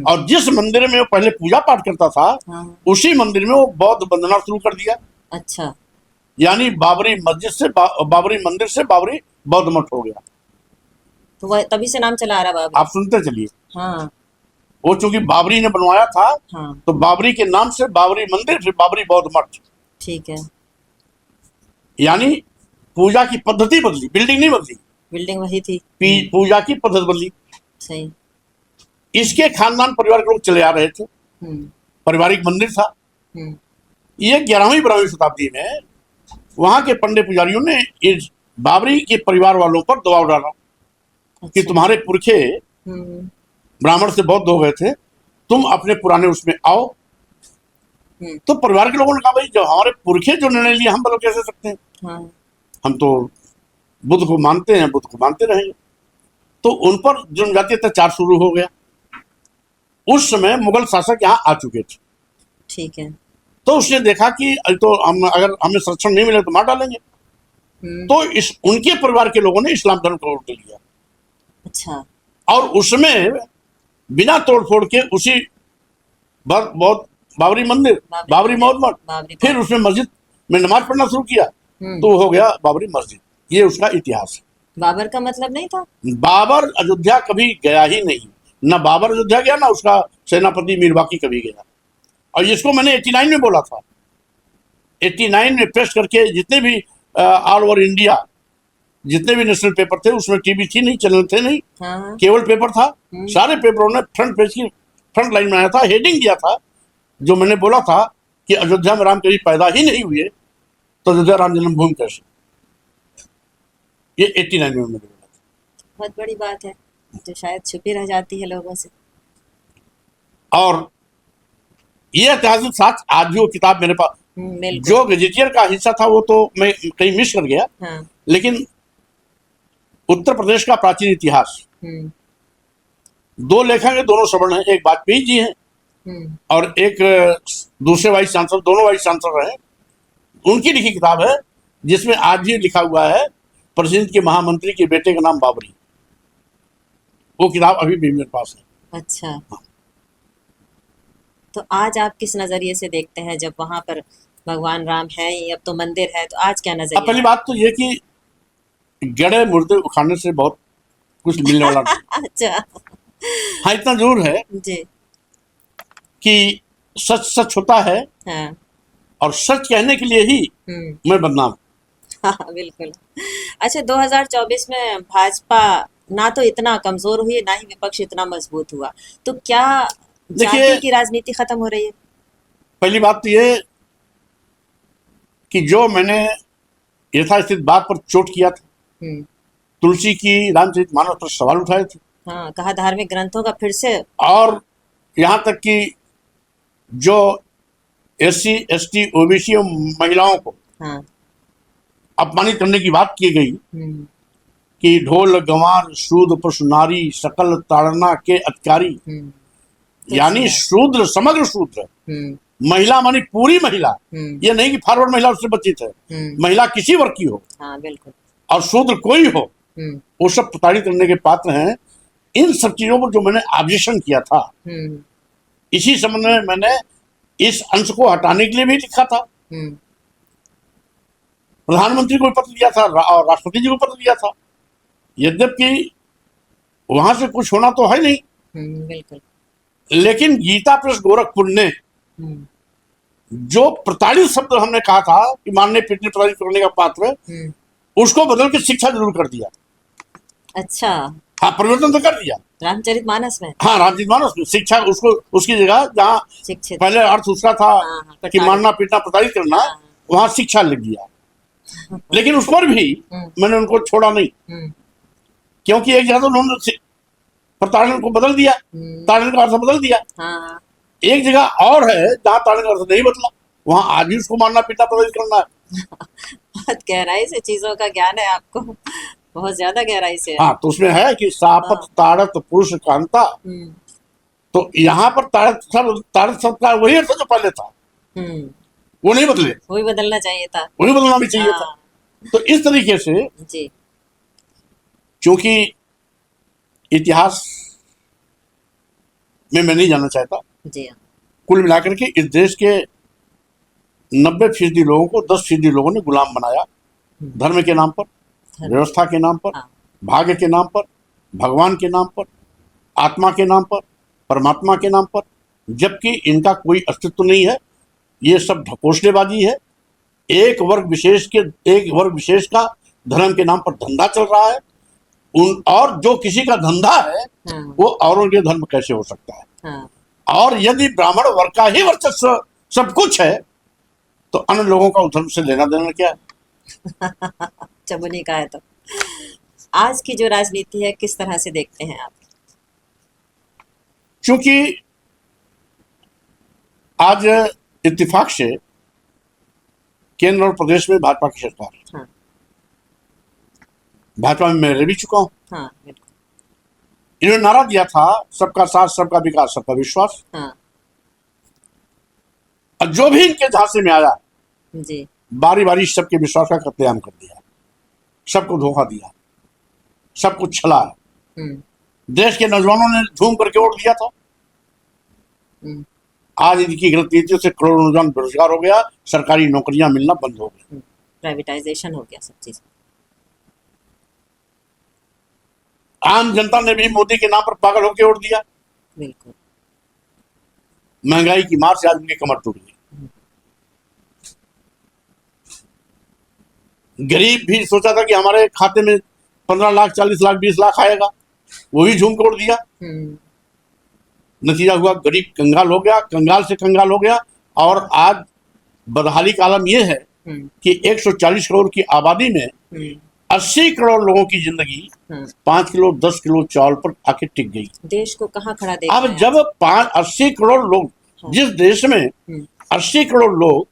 और जिस मंदिर में वो पहले पूजा पाठ करता था, हाँ। उसी मंदिर में वो बौद्ध वंदना शुरू कर दिया। अच्छा। यानी बाबरी मस्जिद से बाबरी मंदिर से बाबरी बौद्ध मठ हो गया। तो वह तभी से नाम चला आ रहा बाबरी। आप सुनते चलिए। हाँ। वो चूंकि बाबरी ने बनवाया था, हाँ। तो बाबरी के नाम से बाबरी मंदिर, फिर बाबरी बौद्ध मठ। ठीक है। यानी पूजा की पद्धति बदली, बिल्डिंग नहीं बदली, बिल्डिंग वही थी, पूजा की पद्धति बदली। सही। इसके खानदान परिवार के लोग चले आ रहे थे, पारिवारिक मंदिर था। ये 11वीं 12वीं शताब्दी में वहां के पंडित पुजारियों ने इस बाबरी के परिवार वालों पर दबाव डाला। अच्छा। कि तुम्हारे पुरखे ब्राह्मण से बौद्ध हो गए थे, तुम अपने पुराने उसमें आओ। तो परिवार के लोगों ने कहा भाई जब हमारे पुरखे जो निर्णय लिए हम बदल कैसे सकते हैं? हाँ। हम तो बुद्ध को मानते हैं, बुद्ध को मानते रहेंगे। तो उन पर जनजातीय अत्याचार शुरू हो गया। उस समय मुगल शासक यहाँ आ चुके थे। ठीक है। तो उसने देखा कि तो हम अगर हमें संरक्षण नहीं मिले तो मार डालेंगे। तो उनके परिवार के लोगों ने इस्लाम धर्म को उल्टे लिया। अच्छा। और उसमें बिना तोड़ फोड़ के उसी बहुत बाबरी मंदिर, बाबरी मठ, फिर उसमें मस्जिद में नमाज पढ़ना शुरू किया, तो हो गया बाबरी मस्जिद। ये उसका इतिहास है। बाबर का मतलब नहीं था? बाबर अयोध्या कभी गया ही नहीं, ना बाबर अयोध्या गया, ना उसका सेनापति मीरबाकी कभी गया। और इसको मैंने 89 में बोला था। 89 में प्रेस करके जितने भी ऑल ओवर इंडिया जितने भी नेशनल पेपर थे, उसमें टीवी थी नहीं, चैनल थे नहीं। हाँ। केवल पेपर था। सारे पेपरों ने फ्रंट पेज की फ्रंट लाइन में आया था, हेडिंग दिया था, जो मैंने बोला था कि अयोध्या में राम कभी पैदा ही नहीं हुए, तो अयोध्या राम जन्मभूमि कैसे? ये 89 में मैंने बोला था। बहुत बड़ी बात है जो शायद छुपी रह जाती है लोगों से। और ये ऐतिहासिक साक्ष्य आज भी वो किताब मेरे पास, जो गजेटियर का हिस्सा था वो तो मैं कहीं मिस कर गया। हाँ। लेकिन उत्तर प्रदेश का प्राचीन इतिहास, 2 लेखक हैं, दोनों सवर्ण हैं, एक वाजपेयी जी हैं और एक दूसरे वाइस चांसलर, दोनों वाइस चांसलर हैं। उनकी लिखी किताब है जिसमें आज भी लिखा हुआ है प्रेसिडेंट के महामंत्री के बेटे का नाम बाबरी। वो किताब अभी भी मेरे पास है। अच्छा। हाँ। तो आज आप किस नजरिए से देखते हैं जब वहां पर भगवान राम है, अब तो मंदिर है, तो आज क्या नजरिया? पहली बात तो ये कि गड़े मुर्दे उखाड़ने से बहुत कुछ मिलने वाला नहीं। अच्छा। हाँ, इतना जरूर है जी कि सच सच होता है। हाँ। और सच कहने के लिए ही मैं बदनाम। हाँ, बिल्कुल। अच्छा, 2024 में भाजपा ना तो इतना कमजोर हुई, ना ही विपक्ष इतना मजबूत हुआ, तो क्या जाति की राजनीति खत्म हो रही है? पहली बात तो ये कि जो मैंने यथास्थित बात पर चोट किया था, तुलसी की रामचरितमानस पर सवाल उठाए थे। हाँ, कहा धार्मिक ग्रंथों का फिर से, और यहाँ तक कि जो SC ST OBC और महिलाओं को हाँ। अपमानित करने की बात की गई कि ढोल गंवार शूद्र पशु नारी सकल ताड़ना के अधिकारी, यानी शूद्र, समग्र शूद्र, महिला मानी पूरी महिला, ये नहीं कि फॉरवर्ड महिला उससे वंचित है, महिला किसी वर्ग की हो। हाँ, बिल्कुल। और शूद्र कोई हो, वो सब प्रताड़ित करने के पात्र हैं। इन सब चीजों पर जो मैंने ऑब्जेक्शन किया था, हम्म इसी संबंध में मैंने इस अंश को हटाने के लिए भी लिखा था। हम्म प्रधानमंत्री को भी पत्र दिया था और राष्ट्रपति जी को पत्र दिया था। यद्यपि वहां से कुछ होना तो है नहीं, बिल्कुल। लेकिन गीता प्रेस गोरखपुर ने हम्म जो प्रताड़ित शब्द हमने कहा था कि माननीय पीठ ने प्रताड़ित करने का पात्र, हम्म उसको बदल के शिक्षा जरूर कर दिया। अच्छा, हाँ, परिवर्तन तो कर दिया। रामचरितमानस में हाँ, रामचरितमानस में शिक्षा, उसको उसकी जगह जहाँ शिक्षित। पहले अर्थ उसका था हाँ, कि प्रताड़ित। मारना पीटना प्रताड़ित करना, हाँ। वहां शिक्षा लिख दिया। लेकिन उस पर भी मैंने उनको छोड़ा नहीं, क्योंकि एक जगह तो उन्होंने प्रताड़न को बदल दिया, ताड़न का अर्थ बदल दिया। हाँ एक जगह और है जहाँ ताड़न का अर्थ नहीं बदला, वहां आज भी उसको मारना पीटना प्रताड़ित करना है। बहुत गहराई से चीजों का ज्ञान है आपको, बहुत ज्यादा गहराई से है। हाँ, तो उसमें है कि सापत ताड़त पुरुष कांता, तो यहाँ पर ताड़त शब्द का वही अर्थ जो पहले था, वो नहीं बदले, वही बदलना चाहिए था। वही बदलना भी चाहिए था। तो इस तरीके से जी क्योंकि इतिहास में मैं नहीं जानना चाहता, जी हाँ। कुल मिलाकर के इस देश के 90% लोगों को 10% लोगों ने गुलाम बनाया, धर्म के नाम पर, व्यवस्था के नाम पर, हाँ। भाग्य के नाम पर, भगवान के नाम पर, आत्मा के नाम पर, परमात्मा के नाम पर, जबकि इनका कोई अस्तित्व नहीं है। ये सब ढकोसलेबाजी है। एक वर्ग विशेष का धर्म के नाम पर धंधा चल रहा है। और जो किसी का धंधा है वो औरों के धर्म कैसे हो सकता है? और यदि ब्राह्मण वर्ग का ही वर्चस्व सब कुछ है तो अन्य लोगों का उस धर्म से लेना देना क्या है? चमुनी का है। तो आज की जो राजनीति है किस तरह से देखते हैं आप? क्योंकि आज इत्तेफाक से केंद्र और प्रदेश में भाजपा की सरकार है। हाँ। भाजपा में मैं रह भी चुका हूँ। हाँ, बिल्कुल। इन्होंने नारा दिया था सबका साथ, सबका विकास, सबका विश्वास। हाँ। और जो भी इनके झांसे में आया जी बारी बारी सबके विश्वास का कत्लेआम कर दिया, सबको धोखा दिया, सब कुछ छला। देश के नौजवानों ने झूम करके वोट दिया था। आज इनकी गलत नीतियों से करोड़ों नौजवान बेरोजगार हो गया, सरकारी नौकरियां मिलना बंद हो गई, प्राइवेटाइजेशन हो गया सब चीज। आम जनता ने भी मोदी के नाम पर पागल होकर वोट दिया। बिल्कुल। महंगाई की मार से आज उनकी कमर टूट गई। गरीब भी सोचा था कि हमारे खाते में 15 लाख, 40 लाख, 20 लाख आएगा, वो भी झूम के वोट दिया। नतीजा हुआ गरीब कंगाल हो गया, कंगाल से कंगाल हो गया। और आज बदहाली का आलम यह है कि 140 करोड़ की आबादी में 80 करोड़ लोगों की जिंदगी 5 किलो 10 किलो चावल पर आके टिक गई। देश को कहाँ खड़ा देख अब जब 80 करोड़ लोग, जिस देश में 80 करोड़ लोग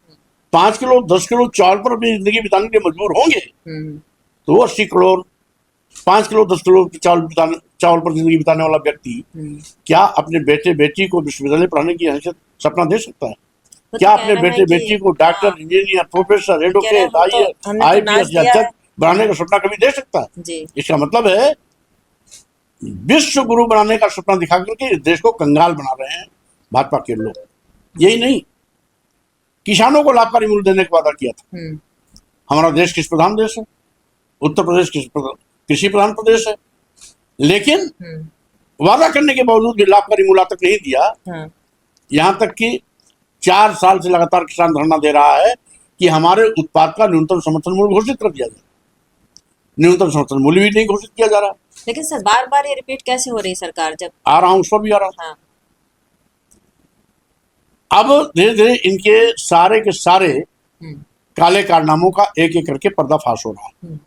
5 किलो 10 किलो चावल पर अपनी जिंदगी बिताने के लिए मजबूर होंगे, तो वो 80 करोड़ 5 किलो 10 किलो चावल पर जिंदगी बिताने वाला व्यक्ति क्या अपने बेटे बेटी को विश्वविद्यालय पढ़ाने की हैसियत सपना दे सकता है? क्या अपने बेटे बेटी को doctor, engineer, professor, advocate, IAS या जज बनाने का सपना कभी दे सकता है? इसका मतलब है विश्व गुरु बनाने का सपना दिखा करके इस देश को कंगाल बना रहे हैं भाजपा के लोग। यही नहीं, किसानों को लाभकारी मूल्य देने का वादा किया था। हमारा देश कृषि प्रधान देश है, उत्तर प्रदेश कृषि प्रधान प्रदेश है, लेकिन वादा करने के बावजूद भी लाभकारी मूल्य तक नहीं दिया। यहाँ तक कि 4 साल से लगातार किसान धरना दे रहा है कि हमारे उत्पाद का न्यूनतम समर्थन मूल्य घोषित कर दिया जाए। न्यूनतम समर्थन मूल्य भी नहीं घोषित किया जा रहा। लेकिन सर बार बार ये रिपीट कैसे हो रही सरकार? जब आ रहा हूं उस पर भी आ रहा हूं। अब धीरे धीरे इनके सारे के सारे काले कारनामों का एक एक करके पर्दाफाश हो रहा है।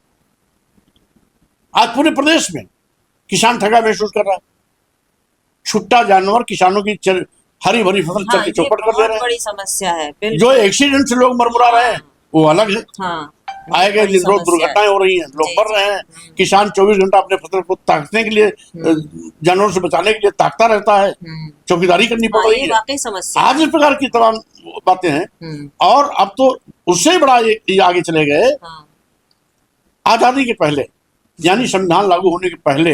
आज पूरे प्रदेश में किसान ठगा महसूस कर रहा है। छुट्टा जानवर किसानों की हरी भरी फसल चल के चौपट कर दे रहे हैं। बड़ी समस्या है। जो एक्सीडेंट से लोग मरमुरा रहे हैं वो अलग है। आए गए दिन रोज दुर्घटनाएं हो रही हैं, लोग मर रहे हैं। किसान 24 घंटा अपने फसल को ताकने के लिए, जानवरों से बचाने के लिए ताकता रहता है, चौकीदारी करनी पड़ रही है। आज इस प्रकार की तमाम बातें हैं। और अब तो उससे बड़ा ये आगे चले गए। आजादी के पहले, यानी संविधान लागू होने के पहले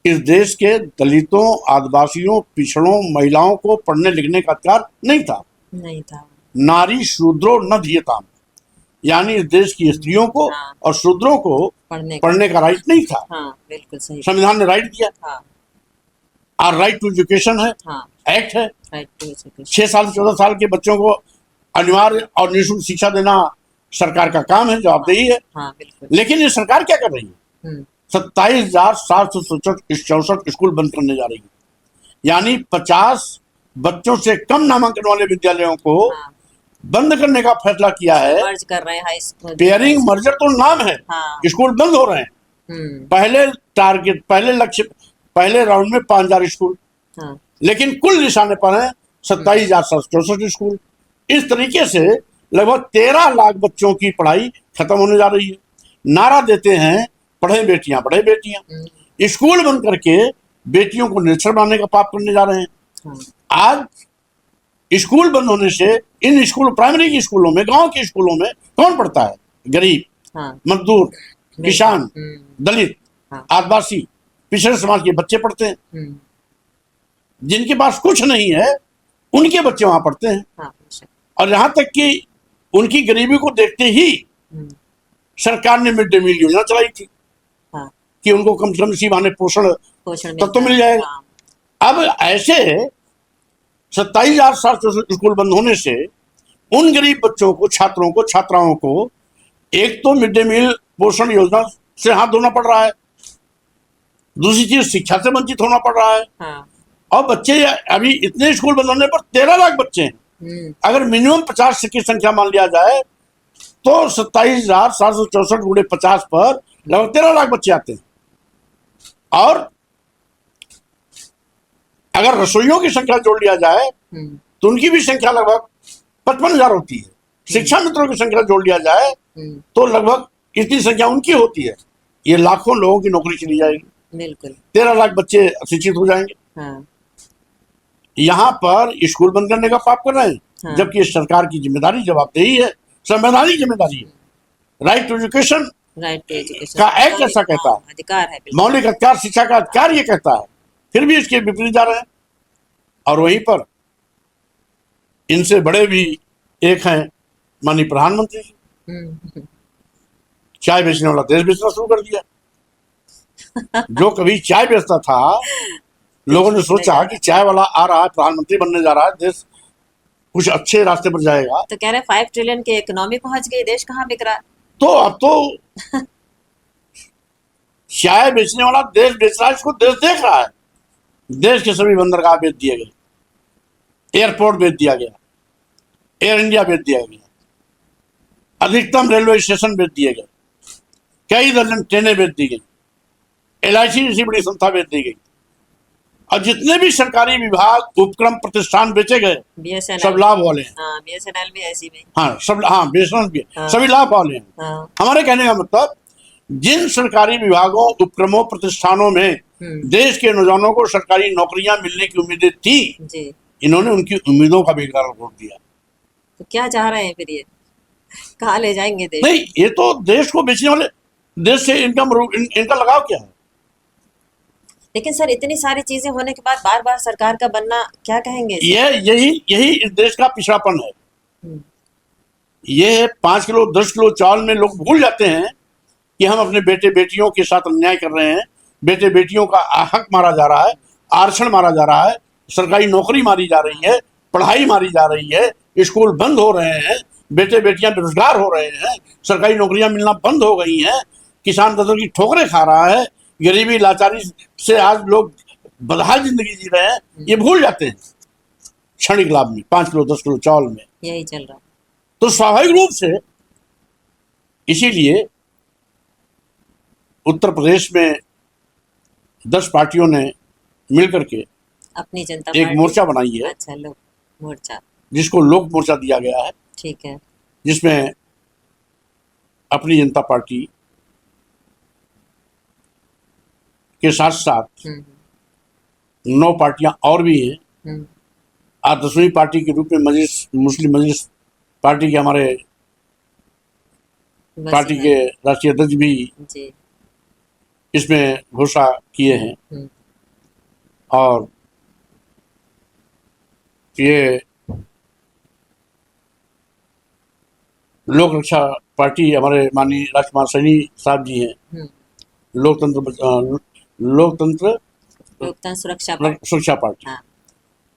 इस देश के दलितों, आदिवासियों, पिछड़ों, महिलाओं को पढ़ने लिखने का अधिकार नहीं था। नहीं था। नारी शूद्रो न धीयताम, यानी इस देश की स्त्रियों को हाँ। और शूद्रों को पढ़ने का राइट नहीं था। हाँ, बिल्कुल सही। संविधान ने राइट दिया। हाँ। और राइट टू एजुकेशन है। हाँ। एक्ट है। Right to education. 6 साल 14 साल के बच्चों को अनिवार्य और निःशुल्क शिक्षा देना सरकार का काम है, जवाबदेही है। हाँ, बिल्कुल। लेकिन ये सरकार क्या कर रही है? 27,764 स्कूल बंद करने जा रही है, यानी 50 बच्चों से कम नामांकन वाले विद्यालयों को हाँ। बंद करने का फैसला किया है। मर्ज कर रहे हैं हाई स्कूल। पेयरिंग मर्जर तो नाम है। हाँ। स्कूल बंद हो रहे हैं। पहले टारगेट, पहले लक्ष्य, पहले राउंड में 5,000 स्कूल, हाँ। लेकिन कुल निशाने पर है 27,764 स्कूल। इस तरीके से लगभग 13 लाख बच्चों की पढ़ाई खत्म होने जा रही है। नारा देते हैं पढ़े बेटियां, पढ़े बेटियां। स्कूल बंद करके बेटियों को निरक्षर बनाने का पाप करने जा रहे हैं। हाँ। आज स्कूल बंद होने से इन स्कूल, प्राइमरी के स्कूलों में, गांव के स्कूलों में कौन पढ़ता है? गरीब, हाँ। मजदूर, किसान, दलित, हाँ। आदिवासी, पिछड़े समाज के बच्चे पढ़ते हैं। जिनके पास कुछ नहीं है उनके बच्चे वहां पढ़ते हैं। हाँ। और यहां तक कि उनकी गरीबी को देखते ही सरकार ने मिड डे मील योजना चलाई थी। हाँ। कि उनको कम से कम इसी बहाने पोषण तत्व मिल जाएगा। हाँ। अब ऐसे 27,764 स्कूल बंद होने से उन गरीब बच्चों को, छात्रों को, छात्राओं को एक तो मिड डे मील पोषण योजना से हाथ धोना पड़ रहा है, दूसरी चीज शिक्षा से वंचित होना पड़ रहा है। हाँ। और बच्चे अभी इतने स्कूल बंद होने पर 13 लाख बच्चे हैं। अगर मिनिमम 50 की संख्या मान लिया जाए तो 27,764 गुणे 50 पर लगभग 13 लाख बच्चे आते हैं। और अगर रसोइयों की संख्या जोड़ लिया जाए तो उनकी भी संख्या लगभग 55,000 होती है। शिक्षा मित्रों की संख्या जोड़ लिया जाए तो लगभग इतनी संख्या उनकी होती है। ये लाखों लोगों की नौकरी चली जाएगी। बिल्कुल। 13 लाख बच्चे अशिक्षित हो जाएंगे। हाँ। यहाँ पर स्कूल बंद करने का पाप कर रहे हैं। हाँ। जबकि सरकार की जिम्मेदारी, जवाबदेही है, संवैधानिक जिम्मेदारी है। Right to education right to education का एक्ट ऐसा कहता है, अधिकार है, मौलिक अधिकार, शिक्षा का अधिकार ये कहता है, फिर भी इसके विपरीत जा रहे हैं। और वहीं पर इनसे बड़े भी एक हैं माननीय प्रधानमंत्री जी। चाय बेचने वाला देश बेचना शुरू कर दिया। जो कभी चाय बेचता था, लोगों ने सोचा कि चाय वाला आ रहा है, प्रधानमंत्री बनने जा रहा है, देश कुछ अच्छे रास्ते पर जाएगा। तो कह रहे 5 ट्रिलियन की इकोनॉमी पहुंच गई, देश कहाँ बिक रहा है? तो अब तो चाय बेचने वाला देश बेच रहा है, इसको देश देख रहा है। देश के सभी बंदरगाह बेच दिए गए, एयरपोर्ट बेच दिया गया, एयर इंडिया बेच दिया गया, अधिकतम रेलवे स्टेशन बेच दिए गए, कई दर्जन ट्रेनें बेच दी गई, LIC जैसी बड़ी संस्था बेच दी गई। और जितने भी सरकारी विभाग, उपक्रम, प्रतिष्ठान बेचे गए, BSNL, सब लाभ वाले हैं। हाँ, BSNL भी ऐसी में। हाँ, सब, हाँ, BSNL भी, हाँ। सभी लाभ वाले हैं। हाँ। हमारे कहने का मतलब, जिन सरकारी विभागों, उपक्रमों, प्रतिष्ठानों में देश के नौजवानों को सरकारी नौकरियां मिलने की उम्मीदें थी जी, इन्होंने उनकी उम्मीदों का बेकार रोक दिया। तो क्या चाह रहे हैं फिर ये? कहाँ ले जाएंगे देश? नहीं, ये तो देश को बेचने वाले, देश से इनका लगाव क्या है? लेकिन सर, इतनी सारी चीजें होने के बाद बार बार सरकार का बनना, क्या कहेंगे? यही इस देश का पिछड़ापन है। ये 5 किलो 10 किलो चावल में लोग भूल जाते हैं कि हम अपने बेटे बेटियों के साथ अन्याय कर रहे हैं। बेटे बेटियों का हक मारा जा रहा है, आरक्षण मारा जा रहा है, सरकारी नौकरी मारी जा रही है, पढ़ाई मारी जा रही है, स्कूल बंद हो रहे हैं, बेटे बेटियां बेरोजगार हो रहे हैं, सरकारी नौकरियां मिलना बंद हो गई हैं, किसान दर्द की ठोकरें खा रहा है, गरीबी लाचारी से आज लोग बदहाल जिंदगी जी रहे हैं। ये भूल जाते हैं क्षणिक लाभ में, 5 किलो 10 किलो चावल में यही चल रहा। तो स्वाभाविक रूप से इसीलिए उत्तर प्रदेश में 10 पार्टियों ने मिलकर के अपनी जनता एक पार्टी, मोर्चा बनाई है। अच्छा, लोक मोर्चा, जिसको लोक मोर्चा दिया गया है। ठीक है। जिसमें अपनी जनता पार्टी के साथ साथ 9 पार्टियां और भी हैं। आज 10वीं पार्टी के रूप में मुस्लिम मजलिस पार्टी के हमारे पार्टी के राष्ट्रीय अध्यक्ष भी जी, इसमें घोषणा किए हैं। और ये लोक रक्षा पार्टी हमारे माननीय राजकुमार सैनी साहब जी हैं। लोकतंत्र सुरक्षा पार्टी।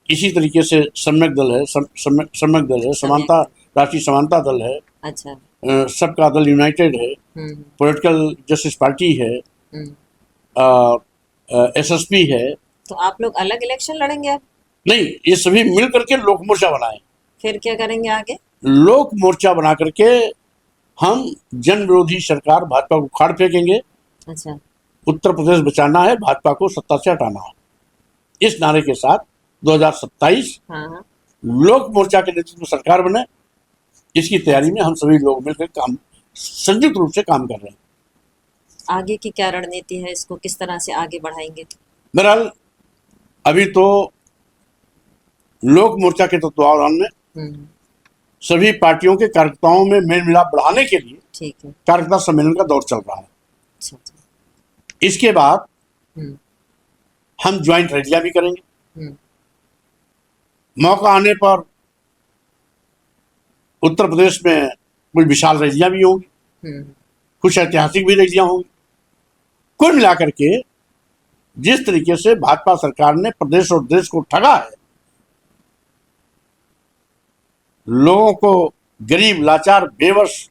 इसी तरीके से सम्यक दल है, सम्यक दल है, समानता राष्ट्रीय समानता दल है। अच्छा। सबका दल यूनाइटेड है। पॉलिटिकल जस्टिस पार्टी है। एसएसपी है। तो आप लोग अलग इलेक्शन लड़ेंगे अब? नहीं, ये सभी मिल करके लोक मोर्चा बनाए। फिर क्या करेंगे आगे? लोक मोर्चा बना करके हम जन विरोधी सरकार भाजपा को उखाड़ फेंकेंगे। अच्छा। उत्तर प्रदेश बचाना है, भाजपा को सत्ता से हटाना है। इस नारे के साथ 2027 लोक मोर्चा के नेतृत्व में सरकार बने, इसकी तैयारी में हम सभी लोग मिलकर संयुक्त रूप से काम कर रहे हैं। आगे की क्या रणनीति है, इसको किस तरह से आगे बढ़ाएंगे? बहरहाल अभी तो लोक मोर्चा के तत्वावधान में सभी पार्टियों के कार्यकर्ताओं में मेल मिलाप बढ़ाने के लिए ठीक है कार्यकर्ता सम्मेलन का दौर चल रहा है। अच्छा। इसके बाद हम ज्वाइंट रैलियां भी करेंगे। मौका आने पर उत्तर प्रदेश में कुछ विशाल रैलियां भी होंगी, कुछ ऐतिहासिक भी रैलियां होंगी। कुल मिलाकर के जिस तरीके से भाजपा सरकार ने प्रदेश और देश को ठगा है, लोगों को गरीब, लाचार, बेबस,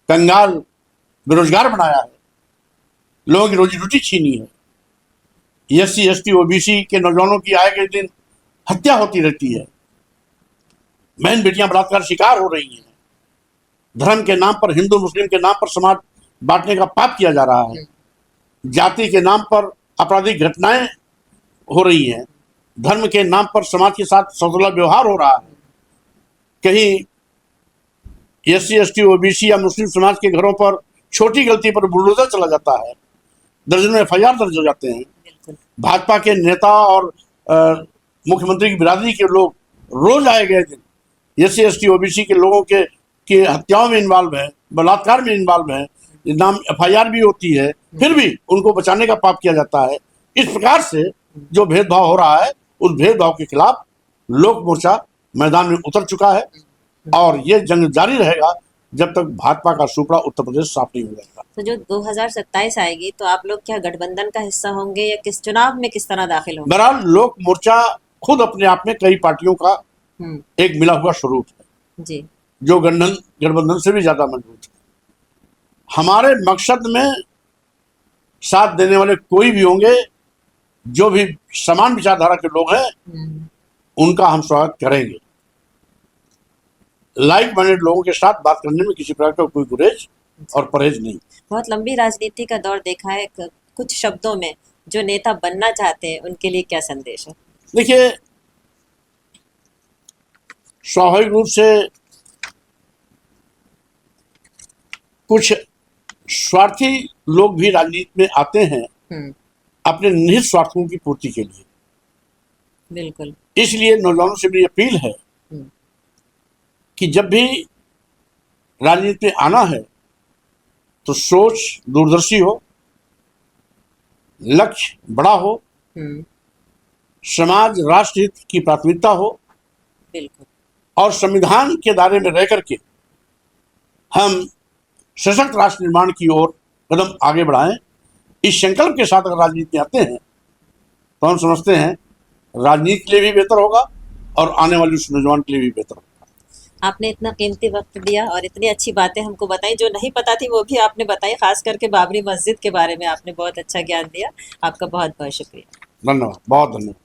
कंगाल, बेरोजगार बनाया है, लोगों की रोजी रोटी छीनी है, एससी एसटी ओबीसी के नौजवानों की आए गए दिन हत्या होती रहती है, बहन बेटियां बलात्कार शिकार हो रही हैं, धर्म के नाम पर, हिंदू मुस्लिम के नाम पर समाज बांटने का पाप किया जा रहा है, जाति के नाम पर आपराधिक घटनाएं हो रही हैं, धर्म के नाम पर समाज के साथ सौतेला व्यवहार हो रहा है, कहीं एससी एसटी ओबीसी या मुस्लिम समाज के घरों पर छोटी गलती पर बुलडोजर चला जाता है, दर्जनों एफआईआर दर्ज हो जाते हैं। भाजपा के नेता और मुख्यमंत्री की बिरादरी के लोग रोज आए गए दिन एससी एसटी ओबीसी के लोगों के हत्याओं में इन्वॉल्व है, बलात्कार में इन्वॉल्व है, नाम एफआईआर भी होती है, फिर भी उनको बचाने का पाप किया जाता है। इस प्रकार से जो भेदभाव हो रहा है, उस भेदभाव के खिलाफ लोक मोर्चा मैदान में उतर चुका है और ये जंग जारी रहेगा जब तक भाजपा का सुपड़ा उत्तर प्रदेश साफ नहीं हो जाएगा। तो जो 2027 आएगी तो आप लोग क्या गठबंधन का हिस्सा होंगे या किस चुनाव में किस तरह दाखिल होंगे? बहरहाल लोक मोर्चा खुद अपने आप में कई पार्टियों का एक मिला हुआ स्वरूप है जी, जो गठबंधन से भी ज्यादा मजबूत है। हमारे मकसद में साथ देने वाले कोई भी होंगे, जो भी समान विचारधारा के लोग हैं उनका हम स्वागत करेंगे। लाइक माइंडेड लोगों के साथ बात करने में किसी प्रकार का कोई गुरेज और परहेज नहीं। बहुत लंबी राजनीति का दौर देखा है, कुछ शब्दों में जो नेता बनना चाहते हैं उनके लिए क्या संदेश है? देखिए, स्वाभाविक रूप से कुछ स्वार्थी लोग भी राजनीति में आते हैं अपने निहित स्वार्थों की पूर्ति के लिए। बिल्कुल। इसलिए नौजवानों से मेरी अपील है कि जब भी राजनीति में आना है तो सोच दूरदर्शी हो, लक्ष्य बड़ा हो, समाज राष्ट्र हित की प्राथमिकता हो, बिल्कुल, और संविधान के दायरे में रह करके हम सशक्त राष्ट्र निर्माण की ओर कदम आगे बढ़ाएं। इस संकल्प के साथ अगर राजनीति में आते हैं तो हम समझते हैं राजनीति के लिए भी बेहतर होगा और आने वाले उस नौजवान के लिए भी बेहतर होगा। आपने इतना कीमती वक्त दिया और इतनी अच्छी बातें हमको बताई, जो नहीं पता थी वो भी आपने बताई, खास करके बाबरी मस्जिद के बारे में आपने बहुत अच्छा ज्ञान दिया। आपका बहुत बहुत शुक्रिया। धन्यवाद, बहुत धन्यवाद।